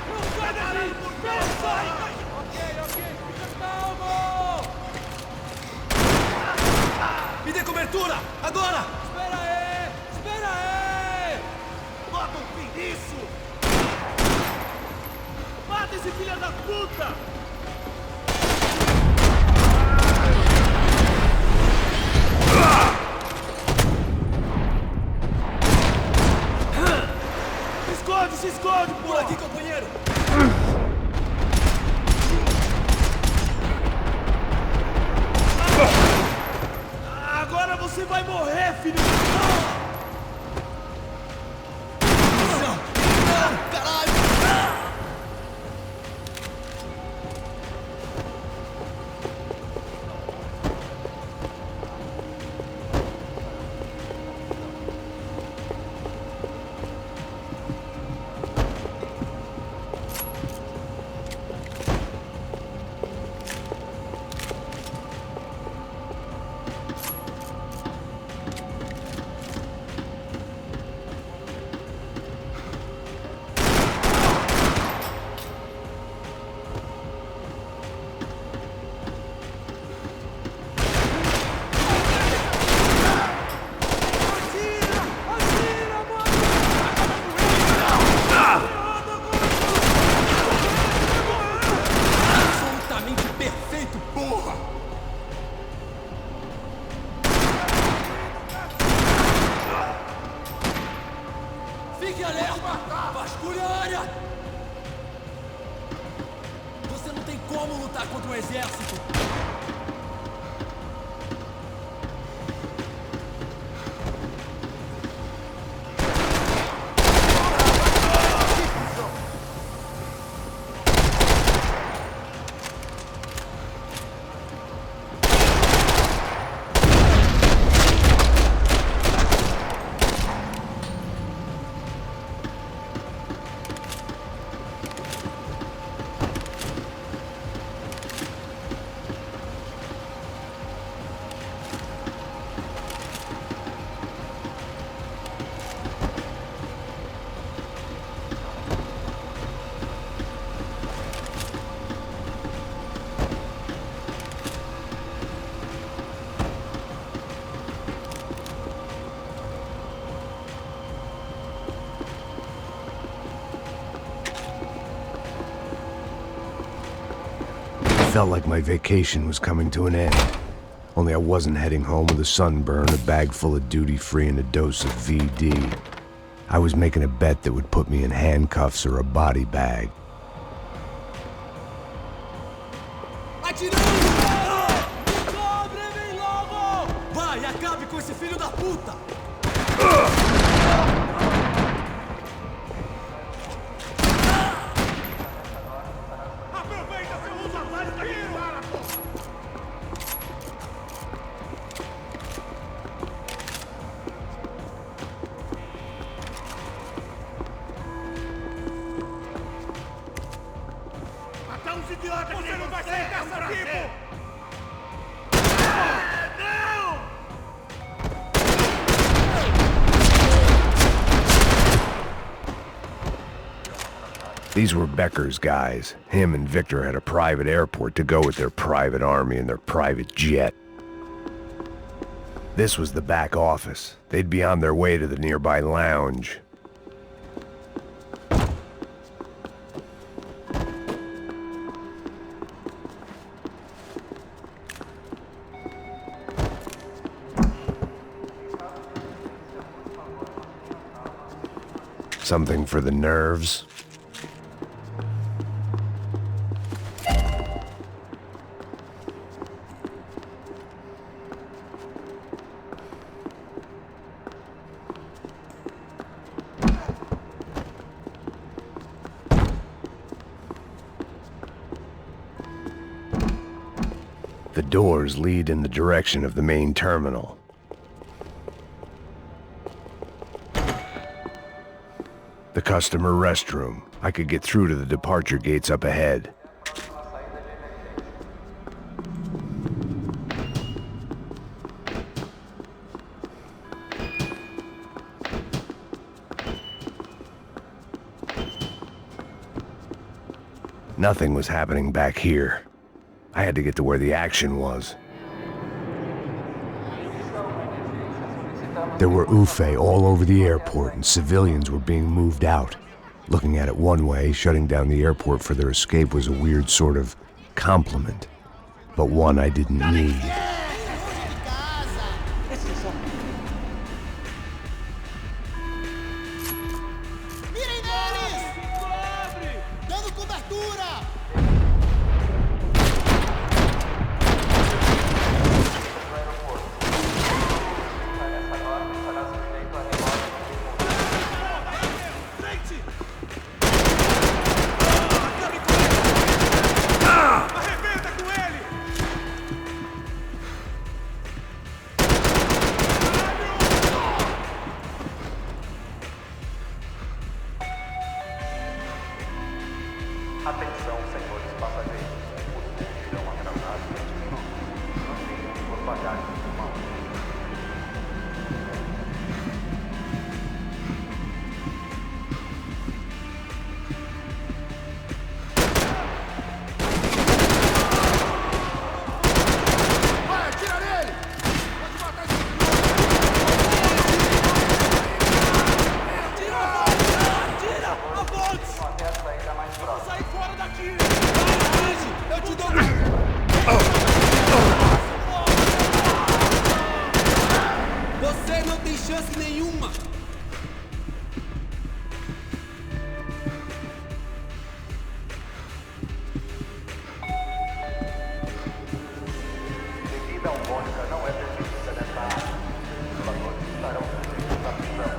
Speaker 9: Não sai daí! Não sai! Ok, fica calmo! Me dê cobertura! Agora! Espera aí! Bota um fim nisso! Mata esse filho da puta! Se esconde, por aqui, companheiro! Agora você vai morrer, filho! Caralho!
Speaker 2: Felt like my vacation was coming to an end. Only I wasn't heading home with a sunburn, a bag full of duty-free, and a dose of VD. I was making a bet that would put me in handcuffs or a body bag.
Speaker 9: Vai, acabe com esse filho da puta!
Speaker 5: Você não vai sair dessa vivo!
Speaker 2: These were Becker's guys. Him and Victor had a private airport to go with their private army and their private jet. This was the back office. They'd be on their way to the nearby lounge. Something for the nerves? The doors lead in the direction of the main terminal. The customer restroom. I could get through to the departure gates up ahead. Nothing was happening back here. I had to get to where the action was. There were UFE all over the airport, and civilians were being moved out. Looking at it one way, shutting down the airport for their escape was a weird sort of compliment, but one I didn't need.
Speaker 12: Atenção, senhores passageiros. Os voos irão atrasar. Mantenham suas bagagens em mão.
Speaker 5: Vai, atira nele! Pode matar esse
Speaker 12: Até a saída mais próxima.
Speaker 9: Sai fora daqui! Eu te dou... Você não tem chance nenhuma!
Speaker 12: Bebida alcoólica não é permitida nessa área. Os jogadores estarão sujeitos à prisão.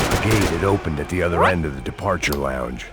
Speaker 2: The gate had opened at the other end of the departure lounge.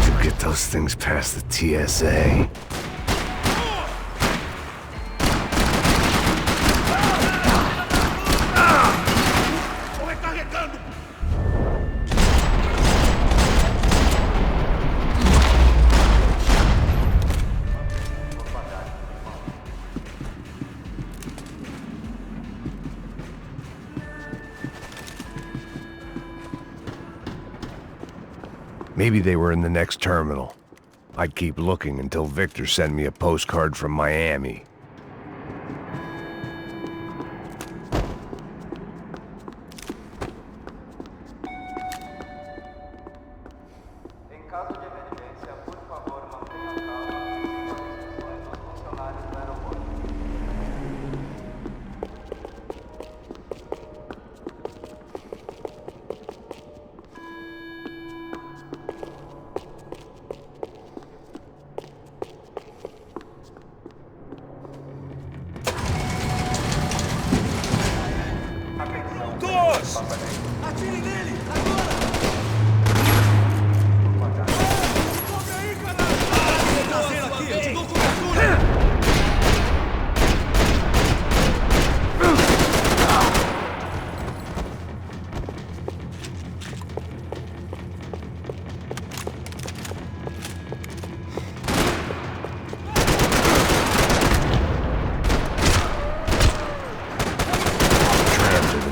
Speaker 2: To get those things past the TSA. Maybe they were in the next terminal. I'd keep looking until Victor sent me a postcard from Miami.
Speaker 12: Em caso de emergência, por favor, mantenham calma e sigam as instruções dos funcionários do aeroporto.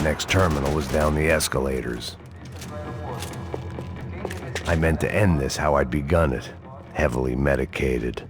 Speaker 2: next terminal was down the escalators. I meant to end this how I'd begun it, heavily medicated.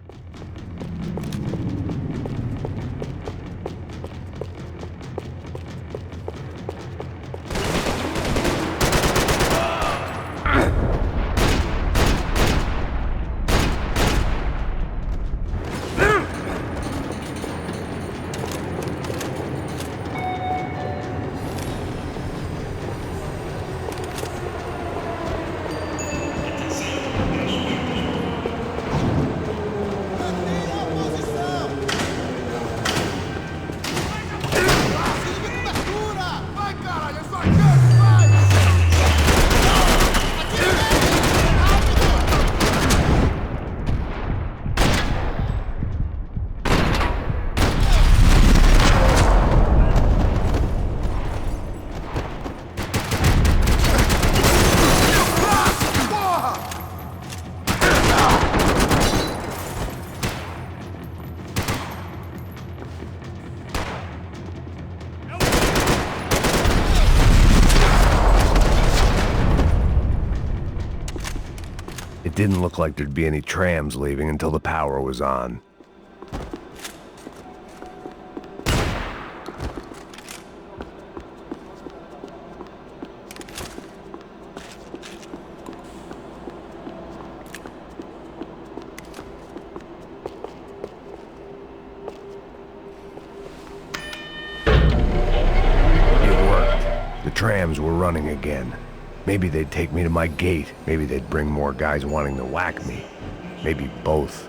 Speaker 2: It didn't look like there'd be any trams leaving until the power was on. It worked. The trams were running again. Maybe they'd take me to my gate. Maybe they'd bring more guys wanting to whack me. Maybe both.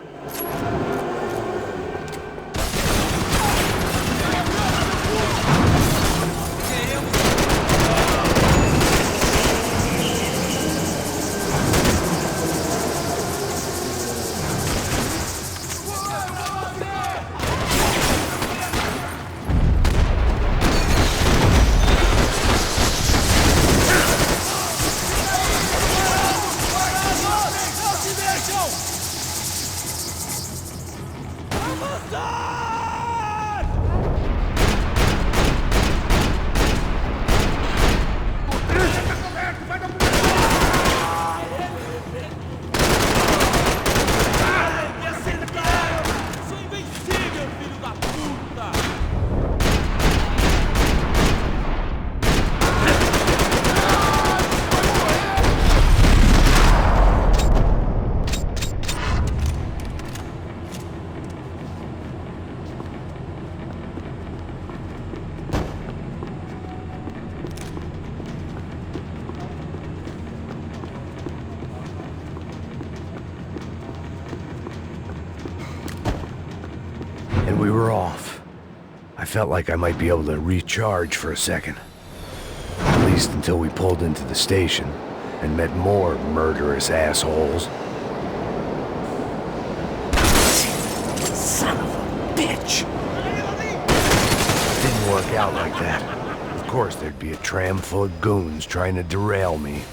Speaker 2: And we were off. I felt like I might be able to recharge for a second. At least until we pulled into the station and met more murderous assholes.
Speaker 3: Son of a bitch!
Speaker 2: It didn't work out like that. Of course there'd be a tram full of goons trying to derail me.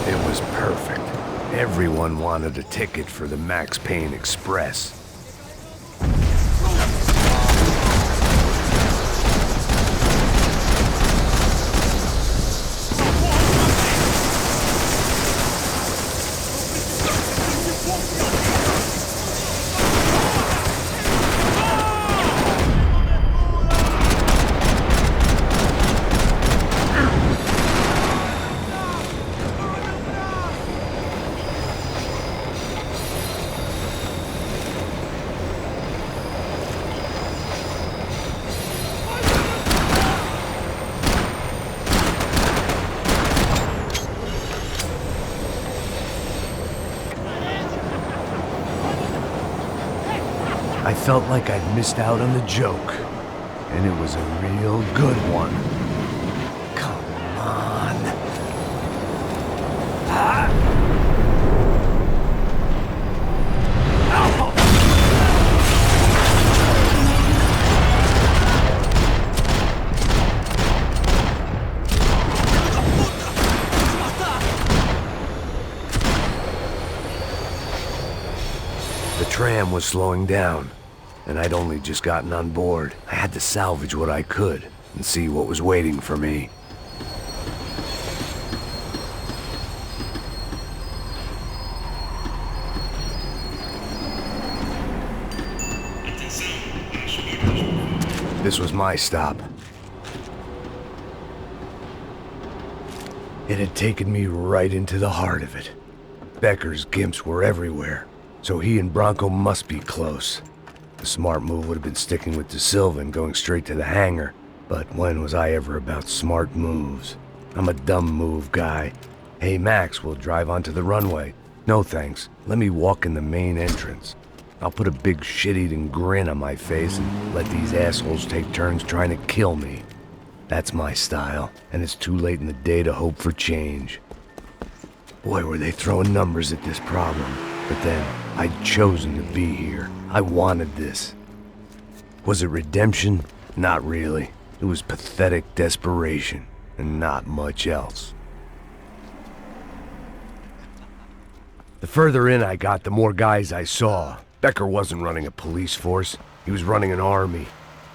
Speaker 2: It was perfect. Everyone wanted a ticket for the Max Payne Express. I felt like I'd missed out on the joke, and it was a real good one. Come on. Ah! The tram was slowing down, and I'd only just gotten on board. I had to salvage what I could and see what was waiting for me. This was my stop. It had taken me right into the heart of it. Becker's gimps were everywhere, so he and Branco must be close. The smart move would have been sticking with De Silva and going straight to the hangar, but when was I ever about smart moves? I'm a dumb move guy. Hey Max, we'll drive onto the runway. No thanks, let me walk in the main entrance. I'll put a big shit-eating grin on my face and let these assholes take turns trying to kill me. That's my style, and it's too late in the day to hope for change. Boy, were they throwing numbers at this problem. But then, I'd chosen to be here. I wanted this. Was it redemption? Not really. It was pathetic desperation, and not much else. The further in I got, the more guys I saw. Becker wasn't running a police force. He was running an army.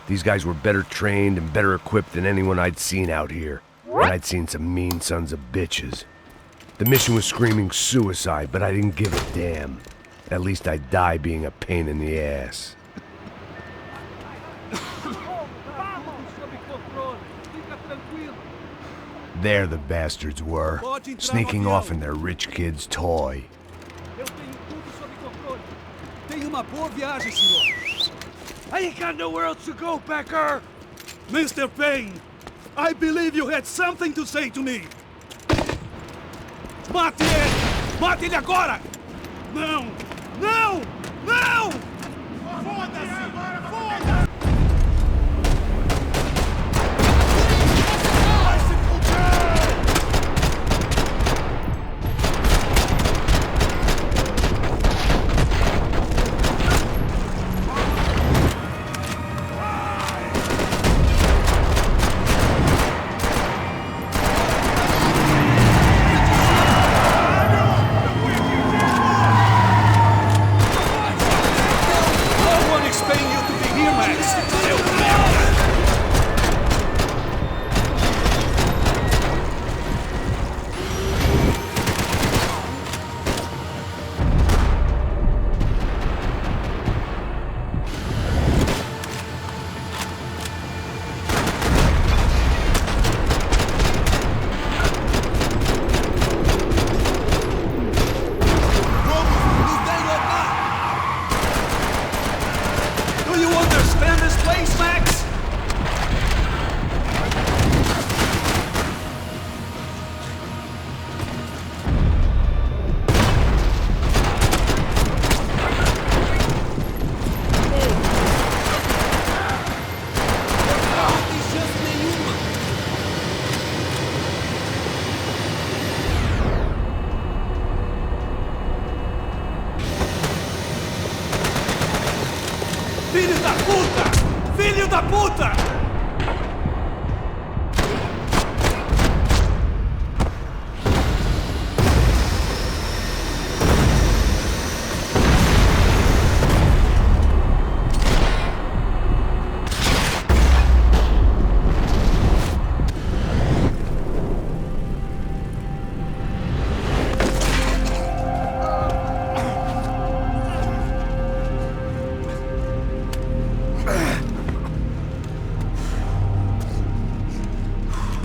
Speaker 2: These guys were better trained and better equipped than anyone I'd seen out here. And I'd seen some mean sons of bitches. The mission was screaming suicide, but I didn't give a damn. At least I'd die being a pain in the ass. There the bastards were, sneaking off in their rich kid's toy.
Speaker 9: I ain't got nowhere else to go, Becker! Mr. Payne, I believe you had something to say to me. Mate ele! Mate ele agora! Não! Não! Não! Foda-se! Foda-se! Vai se fuder!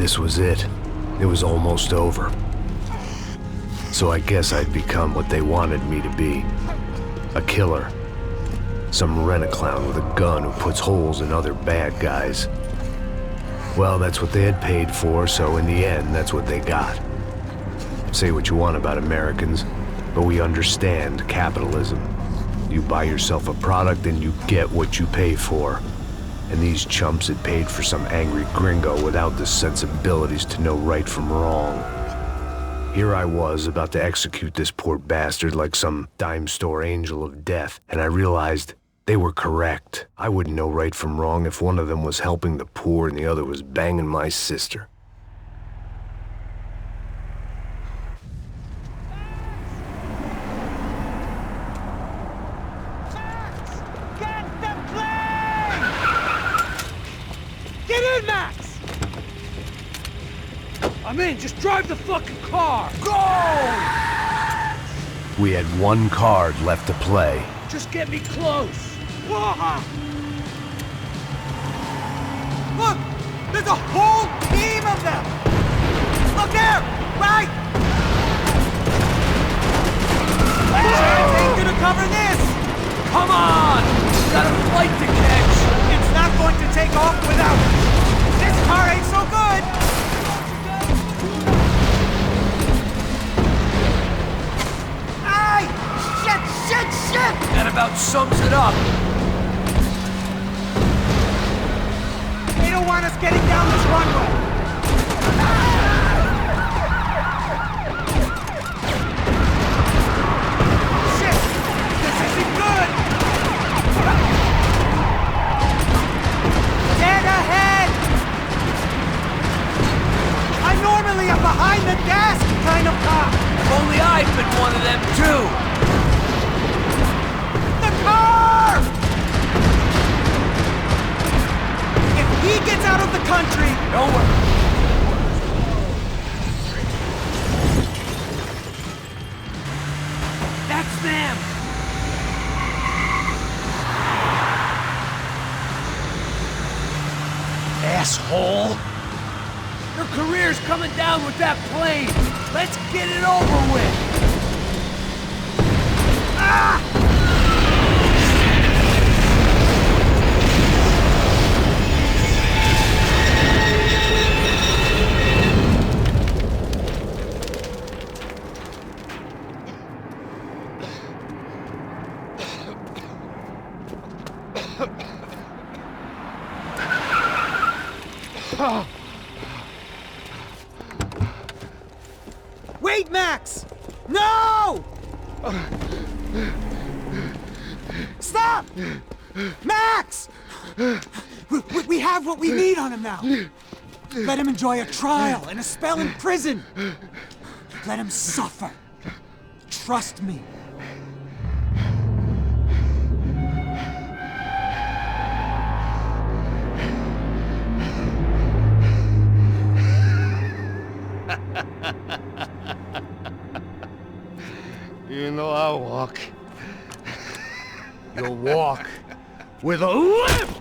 Speaker 2: this was it. It was almost over. So I guess I'd become what they wanted me to be. A killer. Some rent-a-clown with a gun who puts holes in other bad guys. Well, that's what they had paid for, so in the end, that's what they got. Say what you want about Americans, but we understand capitalism. You buy yourself a product and you get what you pay for. And these chumps had paid for some angry gringo without the sensibilities to know right from wrong. Here I was, about to execute this poor bastard like some dime store angel of death, and I realized they were correct. I wouldn't know right from wrong if one of them was helping the poor and the other was banging my sister.
Speaker 9: Max! I'm in, just drive the fucking car! Go!
Speaker 2: We had one card left to play.
Speaker 9: Just get me close!
Speaker 1: Look! There's a whole team of them! Look there! Right! I'll take you to cover this!
Speaker 9: Come on! Got a flight to catch!
Speaker 1: It's not going to take off without it! This car ain't so good! Ay! Shit!
Speaker 9: That about sums it up.
Speaker 1: They don't want us getting down this runway! Shit! This isn't good! Dead ahead! I'm normally a behind-the-desk kind of cop!
Speaker 9: If only I'd been one of them, too!
Speaker 1: The car! If he gets out of the country...
Speaker 9: Don't worry. That's them!
Speaker 1: Asshole!
Speaker 9: Your career's coming down with that plane! Let's get it over with!
Speaker 1: Ah! Wait, Max! No! Stop! Max! We have what we need on him now. Let him enjoy a trial and a spell in prison. Let him suffer. Trust me.
Speaker 5: You know I'll walk. You'll walk with a lift!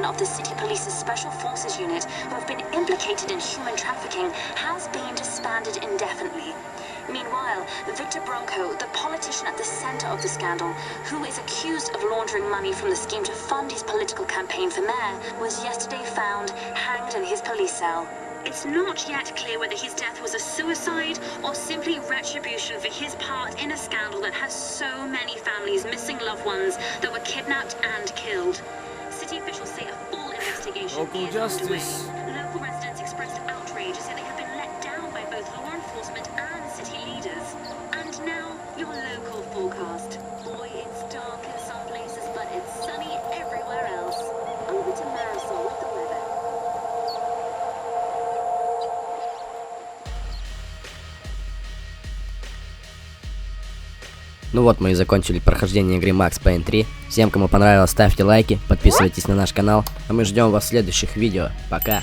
Speaker 13: Of the City Police's Special Forces Unit, who have been implicated in human trafficking, has been disbanded indefinitely. Meanwhile, Victor Bronco, the politician at the center of the scandal, who is accused of laundering money from the scheme to fund his political campaign for mayor, was yesterday found hanged in his police cell. It's not yet clear whether his death was a suicide or simply retribution for his part in a scandal that has so many families missing loved ones that were kidnapped and killed. City officials say a full investigation
Speaker 9: Local
Speaker 13: is
Speaker 9: justice.
Speaker 13: underway. Local residents expressed outrage, say they have been let down by both law enforcement and city leaders. And now, your local forecast. Boy, it's dark in some places, but it's sunny everywhere else. Over to Marisol with the weather.
Speaker 3: Ну вот мы и закончили прохождение игры Max Payne 3. Всем, кому понравилось, ставьте лайки, подписывайтесь на наш канал, а мы ждем вас в следующих видео. Пока!